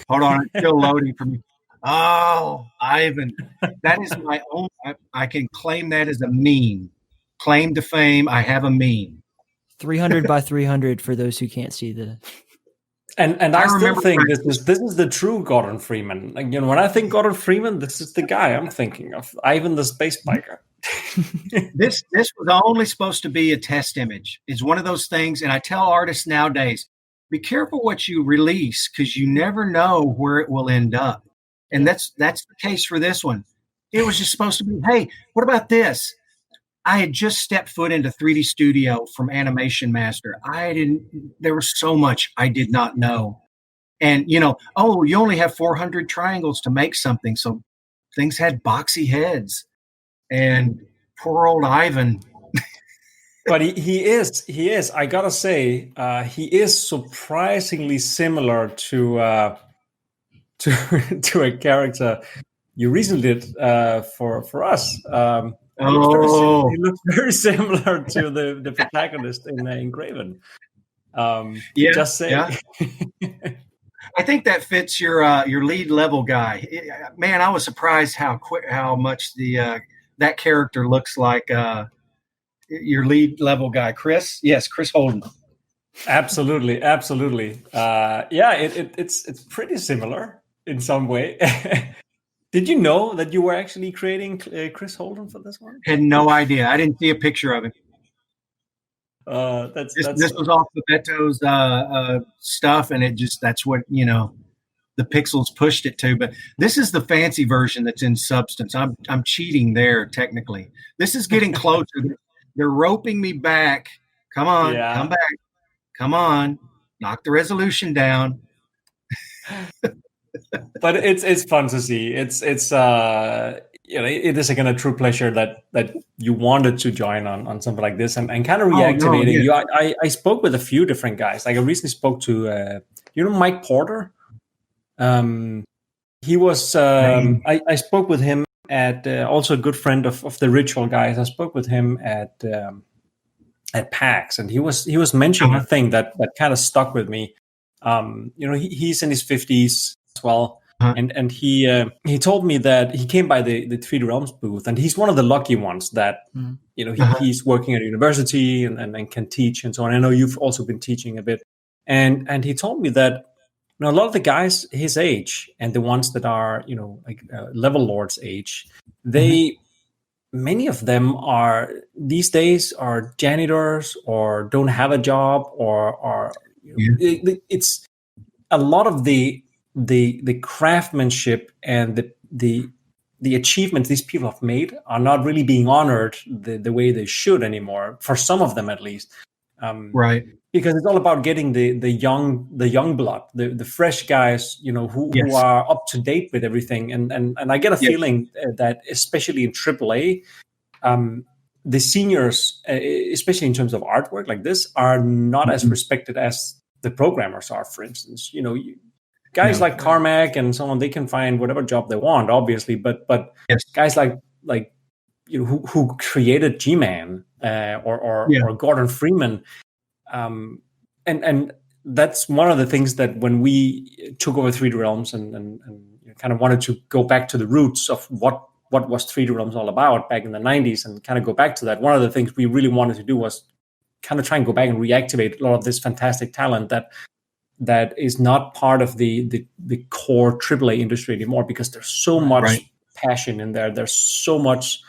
Hold on, it's still loading for me. Oh, Ivan, that is my own. I can claim that as a meme. Claim to fame. I have a meme. 300 by 300 for those who can't see the. And I still think this is the true Gordon Freeman. When I think Gordon Freeman, this is the guy I'm thinking of. Ivan the Space Biker. This was only supposed to be a test image. It's one of those things, and I tell artists nowadays, be careful what you release because you never know where it will end up. And that's the case for this one. It was just supposed to be, hey, what about this? I had just stepped foot into 3D Studio from Animation Master. There was so much I did not know. And, you only have 400 triangles to make something. So things had boxy heads. And poor old Ivan. But he is, I gotta say, he is surprisingly similar to a character you recently did for us. He looks very similar to the protagonist in Graven. Just saying. Yeah. I think that fits your lead level guy. Man, I was surprised how much that character looks like your lead level guy, Chris. Yes, Chris Holden. Absolutely. It's pretty similar in some way. Did you know that you were actually creating Chris Holden for this one? Had no idea. I didn't see a picture of him. This was off the Beto's stuff, and that's what the pixels pushed it to. But this is the fancy version that's in Substance. I'm cheating there technically. This is getting closer. They're roping me back. Come on, Come back. Come on, knock the resolution down. But it's fun to see. It is again a true pleasure that you wanted to join on something like this and kind of reactivating you. I spoke with a few different guys. Like I recently spoke to Mike Porter. He was I spoke with him at also a good friend of the Ritual guys. I spoke with him at PAX, and he was mentioning a thing that kind of stuck with me. He's in his 50s as well, and he told me that he came by the 3D Realms booth, and he's one of the lucky ones that he's working at a university and can teach and so on. I know you've also been teaching a bit, and he told me that a lot of the guys his age and the ones that are level lords age, many of them are these days are janitors or don't have a job or it's a lot of the craftsmanship and the achievements these people have made are not really being honored the way they should anymore, for some of them at least. Right. Because it's all about getting the young blood, the fresh guys, who are up to date with everything. And I get a feeling that especially in AAA, the seniors, especially in terms of artwork like this, are not as respected as the programmers are, for instance. Guys like Carmack and so on, they can find whatever job they want, obviously, but guys like who created G-Man or Gordon Freeman, and that's one of the things that when we took over 3D Realms and kind of wanted to go back to the roots of what was 3D Realms all about back in the 90s and kind of go back to that. One of the things we really wanted to do was kind of try and go back and reactivate a lot of this fantastic talent that is not part of the core AAA industry anymore, because there's so much passion in there. There's so much,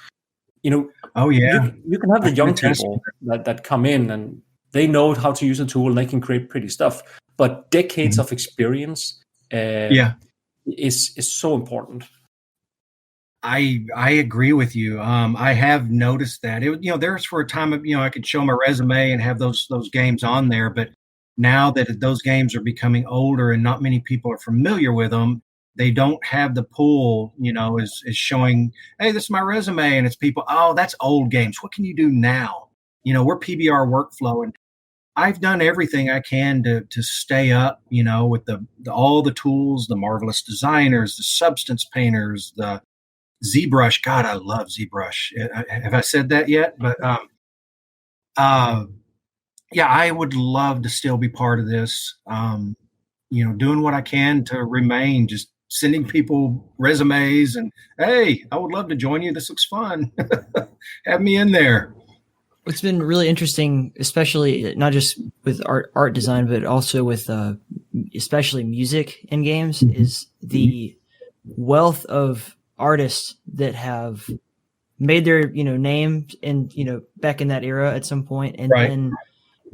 Oh yeah, you can have the young people that come in and they know how to use a tool and they can create pretty stuff. But decades of experience is so important. I agree with you. I have noticed that. There's for a time of, I could show my resume and have those games on there, but now that those games are becoming older and not many people are familiar with them, they don't have the pull, is showing, hey, this is my resume, and it's people, oh, that's old games. What can you do now? We're PBR workflow, and I've done everything I can to stay up, with all the tools, the marvelous designers, the substance painters, the ZBrush. God, I love ZBrush. Have I said that yet? But yeah, I would love to still be part of this. Doing what I can to remain, just sending people resumes and, hey, I would love to join you. This looks fun. Have me in there. It's been really interesting, especially not just with art design, but also with especially music in games, is the wealth of artists that have made their name and back in that era at some point, and then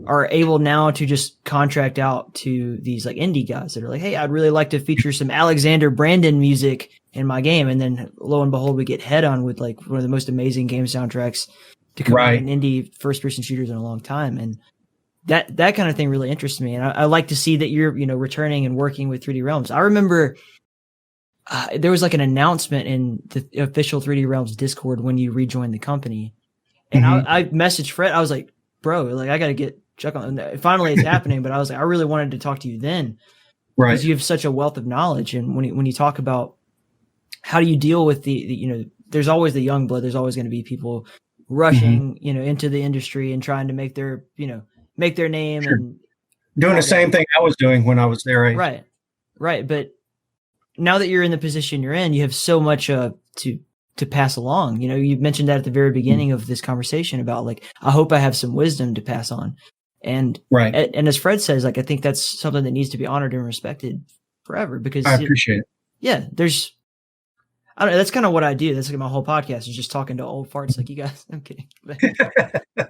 are able now to just contract out to these like indie guys that are like, hey, I'd really like to feature some Alexander Brandon music in my game, and then lo and behold, we get head on with like one of the most amazing game soundtracks to come out in indie first person shooters in a long time. And that kind of thing really interests me. And I like to see that you're, returning and working with 3D Realms. I remember there was like an announcement in the official 3D Realms Discord when you rejoined the company. And I messaged Fred. I was like, bro, like I got to get Chuck on. Finally it's happening. But I was like, I really wanted to talk to you then. Because you have such a wealth of knowledge. And when you talk about how do you deal with the there's always the young blood. There's always going to be people rushing, into the industry and trying to make their name and doing the same thing I was doing when I was there. Right. But now that you're in the position you're in, you have so much to pass along. You mentioned that at the very beginning of this conversation about like, I hope I have some wisdom to pass on. And and as Fred says, like, I think that's something that needs to be honored and respected forever, because I appreciate it. Yeah, I don't know. That's kind of what I do. That's like my whole podcast is just talking to old farts like you guys. I'm kidding.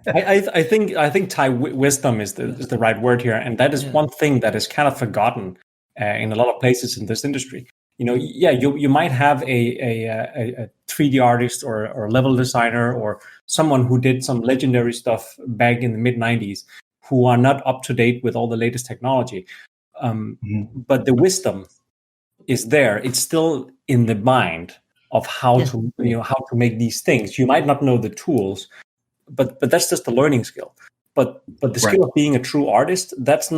I think Ty, wisdom is the right word here, and that is one thing that is kind of forgotten in a lot of places in this industry. You might have a 3D artist or level designer or someone who did some legendary stuff back in the mid 90s who are not up to date with all the latest technology, but the wisdom is there. It's still in the mind of how to make these things. You might not know the tools, but that's just a learning skill. But the skill of being a true artist, that's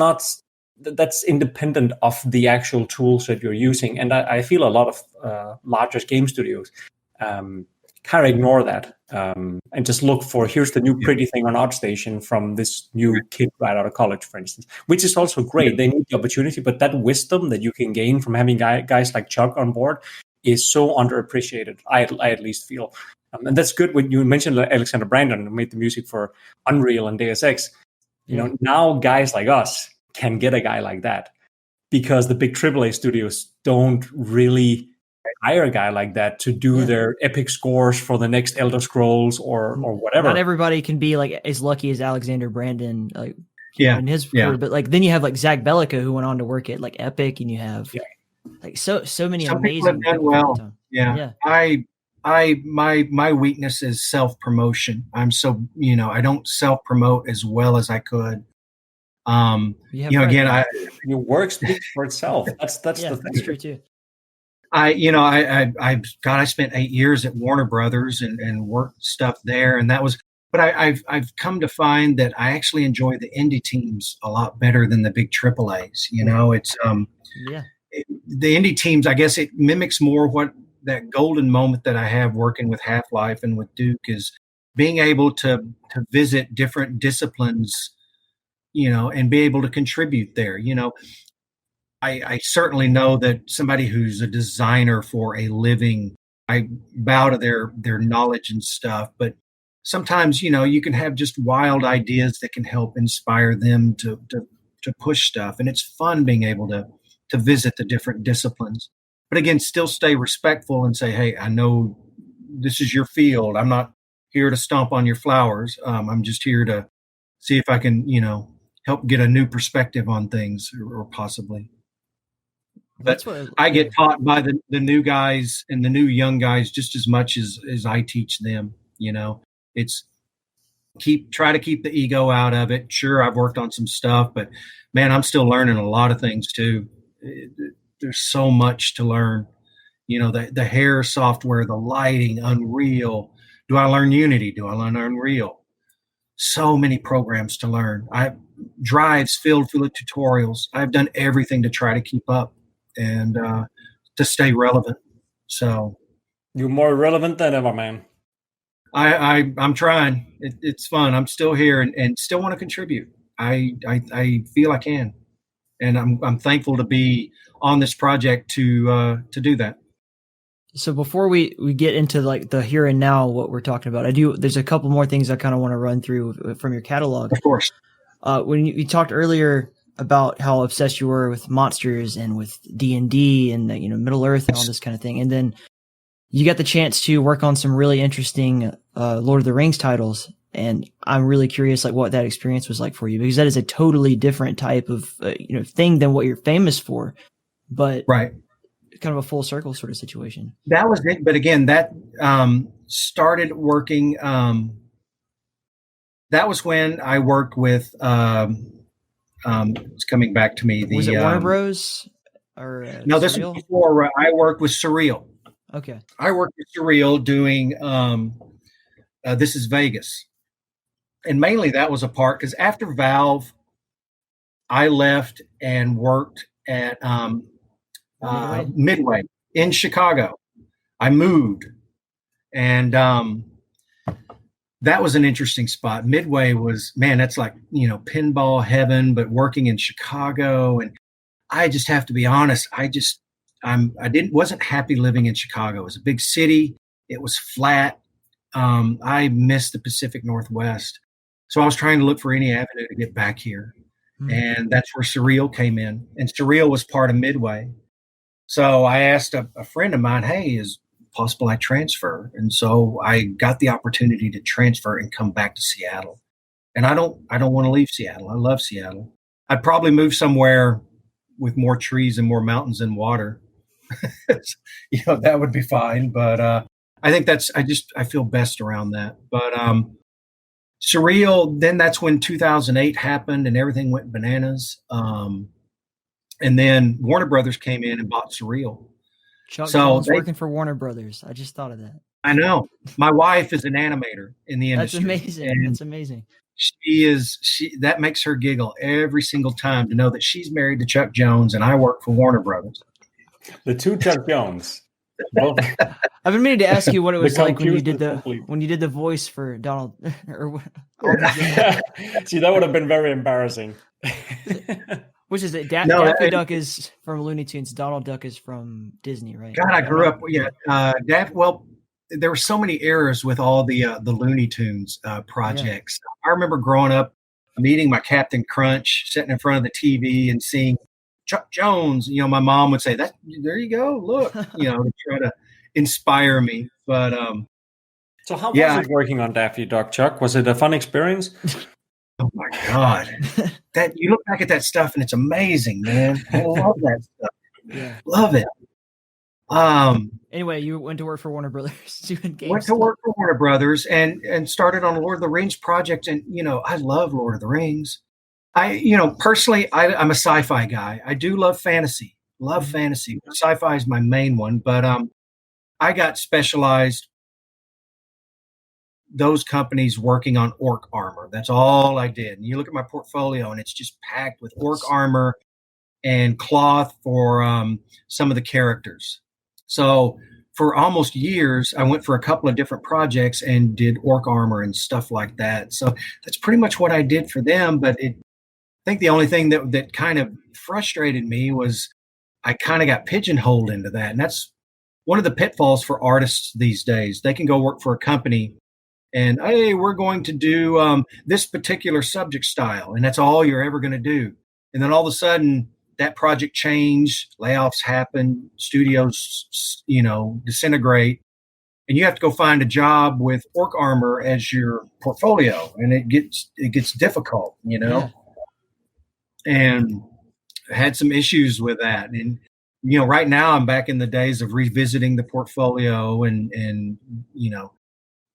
independent of the actual tools that you're using. And I feel a lot of larger game studios kind of ignore that and just look for, here's the new pretty thing on ArtStation from this new kid right out of college, for instance, which is also great. They need the opportunity, but that wisdom that you can gain from having guys like Chuck on board is so underappreciated, I at least feel. And that's good. When you mentioned Alexander Brandon, who made the music for Unreal and Deus Ex, now guys like us can get a guy like that, because the big AAA studios don't really hire a guy like that to do their epic scores for the next Elder Scrolls or whatever. Not everybody can be like as lucky as Alexander Brandon, in his career, but like then you have like Zach Bellica, who went on to work at like Epic, and you have like so many some amazing people have done well. My weakness is self-promotion. I'm so I don't self-promote as well as I could. Again, your work speaks for itself. That's the thing. That's true too. I spent 8 years at Warner Brothers and worked stuff there, and that was. But I've come to find that I actually enjoy the indie teams a lot better than the big AAAs. It's the indie teams. I guess it mimics more what that golden moment that I have working with Half-Life and with Duke is being able to visit different disciplines, and be able to contribute there. I certainly know that somebody who's a designer for a living, I bow to their knowledge and stuff, but sometimes, you can have just wild ideas that can help inspire them to push stuff. And it's fun being able to visit the different disciplines, but again, still stay respectful and say, hey, I know this is your field. I'm not here to stomp on your flowers. I'm just here to see if I can, help get a new perspective on things or possibly. But I get taught by the new guys and the new young guys just as much as I teach them. It's try to keep the ego out of it. Sure, I've worked on some stuff, but man, I'm still learning a lot of things too. There's so much to learn. The hair software, the lighting, Unreal. Do I learn Unity? Do I learn Unreal? So many programs to learn. Drives filled with tutorials. I've done everything to try to keep up and to stay relevant. So you're more relevant than ever, man. I'm trying. It's fun. I'm still here and still want to contribute. I feel I can, and I'm thankful to be on this project to do that. So before we get into like the here and now, what we're talking about, there's a couple more things I kind of want to run through from your catalog. Of course. When you talked earlier about how obsessed you were with monsters and with D&D and Middle Earth and all this kind of thing, and then you got the chance to work on some really interesting Lord of the Rings titles, and I'm really curious like what that experience was like for you, because that is a totally different type of thing than what you're famous for, but right, kind of a full circle sort of situation. That was it, but again, that started working. That was when I worked with. It's coming back to me. Was it Warner Bros. Or no? This was before I worked with Surreal. Okay. I worked with Surreal doing This Is Vegas. And mainly that was a part because after Valve, I left and worked at Midway in Chicago. I moved. And that was an interesting spot. Midway was, man, that's like, pinball heaven, but working in Chicago. And I just have to be honest. Wasn't happy living in Chicago. It was a big city. It was flat. I missed the Pacific Northwest. So I was trying to look for any avenue to get back here. Mm-hmm. And that's where Surreal came in. And Surreal was part of Midway. So I asked a friend of mine, hey, is it possible I transfer? And so I got the opportunity to transfer and come back to Seattle. And I don't want to leave Seattle. I love Seattle. I'd probably move somewhere with more trees and more mountains and water. That would be fine. But I think I feel best around that. But Surreal, then that's when 2008 happened and everything went bananas. And then Warner Brothers came in and bought Surreal. Chuck Jones working for Warner Brothers. I just thought of that. I know. My wife is an animator in the industry. That's amazing. That's amazing. That makes her giggle every single time to know that she's married to Chuck Jones and I work for Warner Brothers. The two Chuck Jones. I've been meaning to ask you what it was like when you did the voice for Donald. See, that would have been very embarrassing. Which is it? Daffy Duck is from Looney Tunes. Donald Duck is from Disney, right? God, I grew up. Yeah, there were so many errors with all the Looney Tunes projects. Yeah. I remember growing up, meeting my Captain Crunch, sitting in front of the TV and seeing Chuck Jones. My mom would say, "That there you go, look," to try to inspire me. But so how was it working on Daffy Duck, Chuck? Was it a fun experience? Oh my God! That you look back at that stuff and it's amazing, man. I love that stuff. Yeah. Love it. Anyway, you went to work for Warner Brothers. Went to work for Warner Brothers and started on Lord of the Rings project. And I love Lord of the Rings. Personally, I'm a sci-fi guy. I do love fantasy. Love fantasy. Sci-fi is my main one, but I got specialized. Those companies working on orc armor. That's all I did. And you look at my portfolio and it's just packed with orc armor and cloth for some of the characters. So for almost years, I went for a couple of different projects and did orc armor and stuff like that. So that's pretty much what I did for them. But I think the only thing that kind of frustrated me was I kind of got pigeonholed into that. And that's one of the pitfalls for artists these days. They can go work for a company and, hey, we're going to do this particular subject style, and that's all you're ever going to do. And then all of a sudden, that project changed, layoffs happen, studios, disintegrate, and you have to go find a job with orc armor as your portfolio, and it gets difficult, Yeah. And I had some issues with that. And right now I'm back in the days of revisiting the portfolio and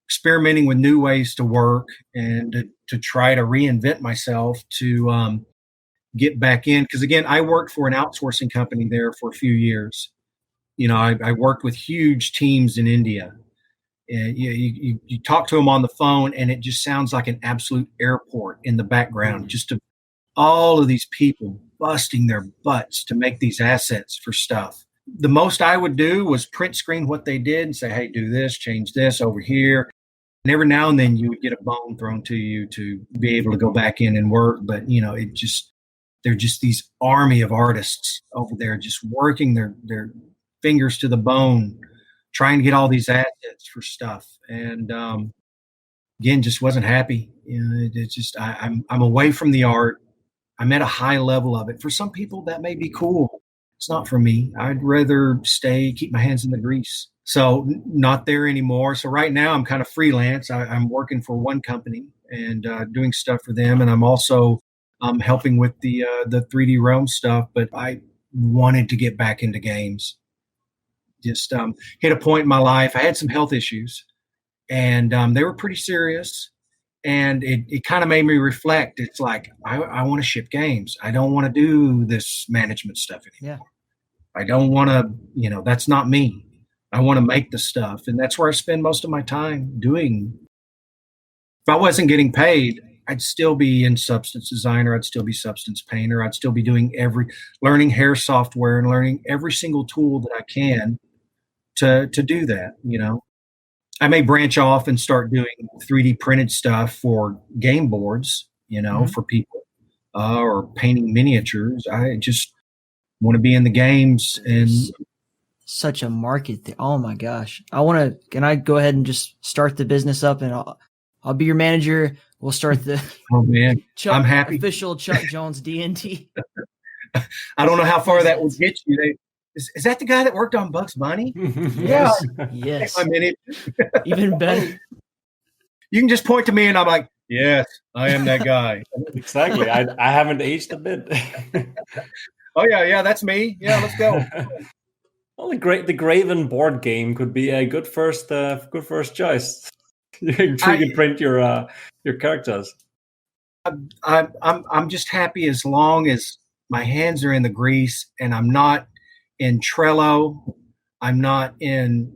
experimenting with new ways to work and to try to reinvent myself to get back in. Because again, I worked for an outsourcing company there for a few years. I worked with huge teams in India. And you talk to them on the phone, and it just sounds like an absolute airport in the background. Just all of these people busting their butts to make these assets for stuff. The most I would do was print screen what they did and say, hey, do this, change this over here. And every now and then you would get a bone thrown to you to be able to go back in and work. But, they're just these army of artists over there just working their fingers to the bone, trying to get all these assets for stuff. And again, just wasn't happy. It's just I'm away from the art. I'm at a high level of it. For some people, that may be cool. It's not for me. I'd rather keep my hands in the grease. So not there anymore. So right now I'm kind of freelance. I'm working for one company and doing stuff for them. And I'm also helping with the 3D Realm stuff. But I wanted to get back into games. Just hit a point in my life. I had some health issues, and they were pretty serious. And it kind of made me reflect. It's like, I want to ship games. I don't want to do this management stuff anymore. Yeah. I don't want to, that's not me. I want to make the stuff. And that's where I spend most of my time doing. If I wasn't getting paid, I'd still be in substance designer. I'd still be substance painter. I'd still be doing learning hair software and learning every single tool that I can to do that, I may branch off and start doing 3D printed stuff for game boards, for people, or painting miniatures. I just want to be in the games. And such a market there. Oh my gosh. Can I go ahead and just start the business up, and I'll be your manager. We'll start the I'm happy. Official Chuck Jones D&D. I don't know how far that would get you. Is that the guy that worked on Bugs Bunny? Yes. Yes. Even better. You can just point to me and I'm like, yes, I am that guy. Exactly. I haven't aged a bit. Oh yeah, that's me. Yeah, let's go. Well, the Graven board game could be a good first choice. You can print your characters. I'm just happy as long as my hands are in the grease and I'm not in Trello. I'm not in,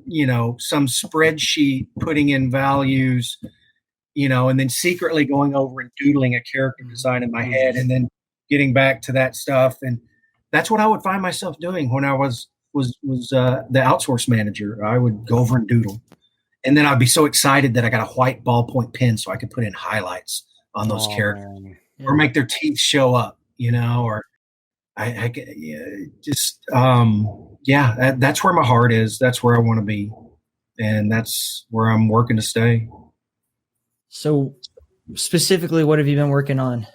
some spreadsheet putting in values, and then secretly going over and doodling a character design in my head and then getting back to that stuff. And that's what I would find myself doing when I was the outsource manager. I would go over and doodle. And then I'd be so excited that I got a white ballpoint pen so I could put in highlights on those characters or make their teeth show up, or that's where my heart is. That's where I want to be. And that's where I'm working to stay. So specifically, what have you been working on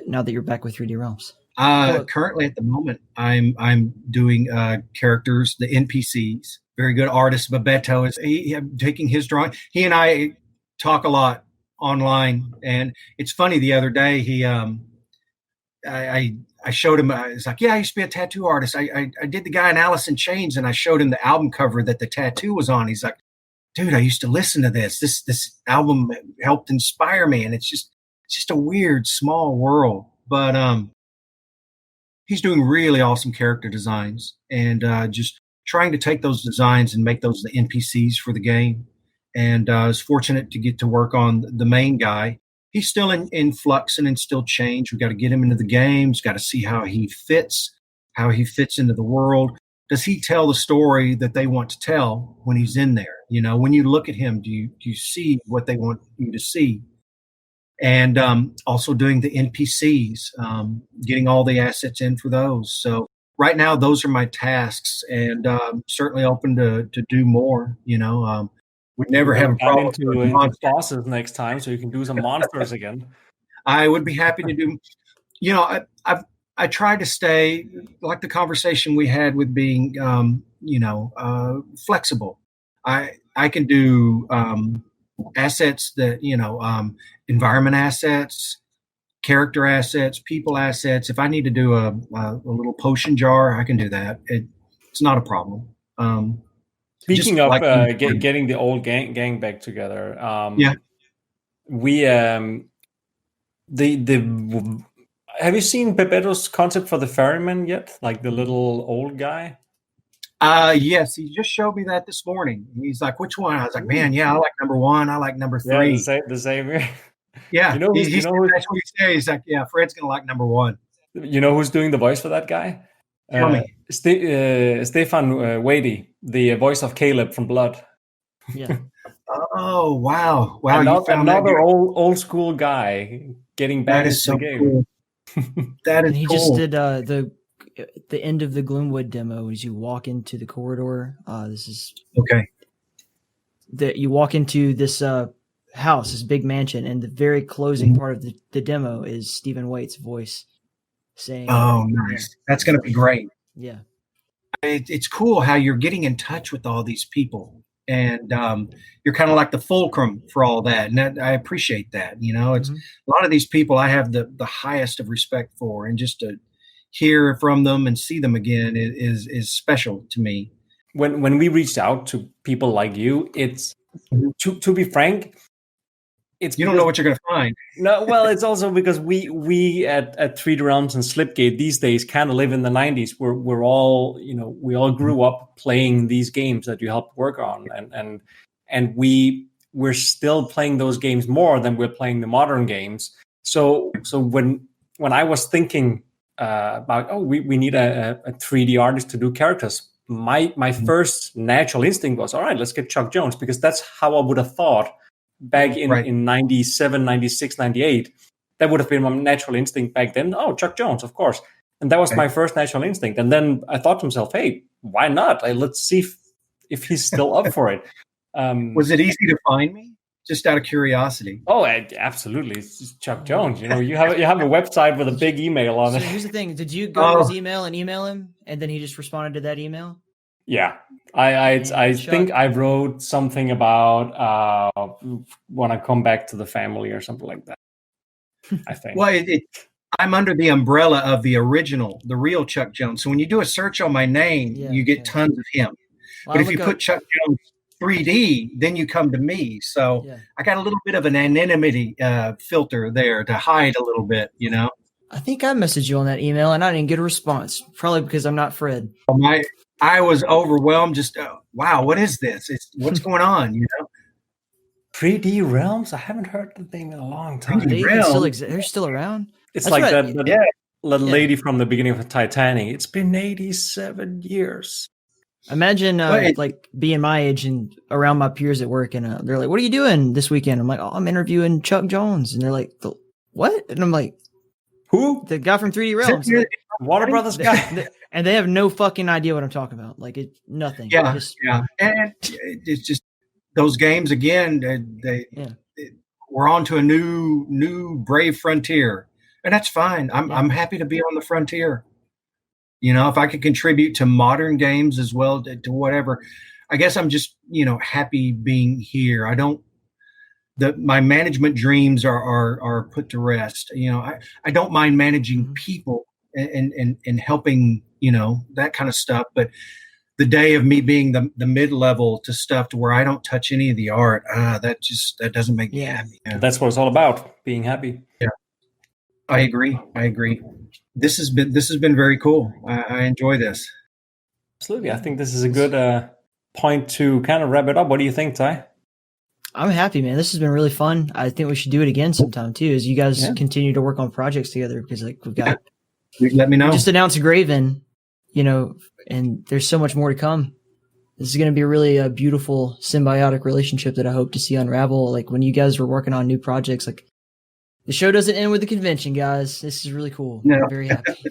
now that you're back with 3D Realms? Currently at the moment, I'm doing characters, the NPCs. Very good artist. Bebeto is taking his drawing. He and I talk a lot online, and it's funny. The other day, I showed him. I was like, "Yeah, I used to be a tattoo artist. I did the guy in Alice in Chains, and I showed him the album cover that the tattoo was on. He's like, dude, I used to listen to this. This album helped inspire me, and it's just a weird small world. But he's doing really awesome character designs, and just trying to take those designs and make those the NPCs for the game. And I was fortunate to get to work on the main guy. He's still in flux and in still change. We've got to get him into the games, got to see how he fits into the world. does he tell the story that they want to tell when he's in there? You know, when you look at him, do you see what they want you to see? And also doing the NPCs, getting all the assets in for those. So right now, those are my tasks, and certainly open to do more. You know, would never have a problem into bosses next time, so you can do some monsters again. I would be happy to do. You know, I try to stay like the conversation we had with being, flexible. I can do assets that, environment assets, character assets, people assets. If I need to do a little potion jar, I can do that. It's not a problem. Speaking of getting the old gang back together, we have you seen Bebedo's concept for the ferryman yet? Like the little old guy? Yes, he just showed me that this morning. He's like, which one? I was like, man, yeah, I like number 1. I like number 3. Yeah, the same here. Yeah, that's what he says. He's like, yeah, Fred's gonna like number 1. You know who's doing the voice for that guy? Tell me. Stefan Wadey, the voice of Caleb from Blood. Yeah. Oh wow! Another old school guy getting back into the game. Cool. That is and he cool. just did the end of the Gloomwood demo as you walk into the corridor. This is okay. That you walk into this house, this big mansion, and the very closing part of the demo is Stephen Waite's voice saying, "Oh, nice! That's going to be great." Yeah, it's cool how you're getting in touch with all these people, and you're kind of like the fulcrum for all that, and I appreciate that. You know, it's a lot of these people I have the highest of respect for, and just to hear from them and see them again is special to me. When we reached out to people like you, it's to be frank, it's you don't know what you're going to find. No, well, it's also because we at 3D Realms and Slipgate these days kind of live in the 90s. We're all, we all grew up playing these games that you helped work on, and we're still playing those games more than we're playing the modern games. So when I was thinking about we need a 3D artist to do characters, my first natural instinct was, all right, let's get Chuck Jones, because that's how I would have thought back in 97, 96, 98. That would have been my natural instinct back then. Oh, Chuck Jones, of course. And that was my first natural instinct. And then I thought to myself, hey, why not? Let's see if he's still up for it. Was it easy to find me? Just out of curiosity. Oh, absolutely. It's Chuck Jones. You have a website with a big email on it. So here's the thing. Did you go to his email and email him, and then he just responded to that email? Yeah. I think I wrote something about when I come back to the family or something like that. I think. Well, I'm under the umbrella of the real Chuck Jones. So when you do a search on my name, you get tons of him. Well, but if you put Chuck Jones 3D, then you come to me. So I got a little bit of an anonymity filter there to hide a little bit, I think I messaged you on that email and I didn't get a response. Probably because I'm not Fred. I was overwhelmed. Just wow, what is this? What's going on? 3D Realms. I haven't heard the name in a long time. They're still around. It's like that lady from the beginning of Titanic. It's been 87 years. Imagine like being my age and around my peers at work, and they're like, "What are you doing this weekend?" I'm like, "Oh, I'm interviewing Chuck Jones," and they're like, "What?" And I'm like, "Who?" The guy from 3D Realms, Warner Brothers guy, and they have no fucking idea what I'm talking about. Like nothing. Yeah, and it's just those games again. We're on to a new brave frontier, and that's fine. I'm happy to be on the frontier. If I could contribute to modern games as well, to whatever, I guess I'm just, happy being here. My management dreams are put to rest. I don't mind managing people and helping, that kind of stuff. But the day of me being the mid-level to stuff to where I don't touch any of the art, that doesn't make me happy. Yeah. That's what it's all about, being happy. Yeah, I agree. This has been very cool. I enjoy this. Absolutely. I think this is a good point to kind of wrap it up. What do you think, Ty? I'm happy, man. This has been really fun. I think we should do it again sometime too, as you guys continue to work on projects together, because we've got. Let me know. We just announced Graven, and there's so much more to come. This is going to be really a beautiful symbiotic relationship that I hope to see unravel. Like when you guys were working on new projects, like the show doesn't end with the convention, guys. This is really cool. No. I'm very happy.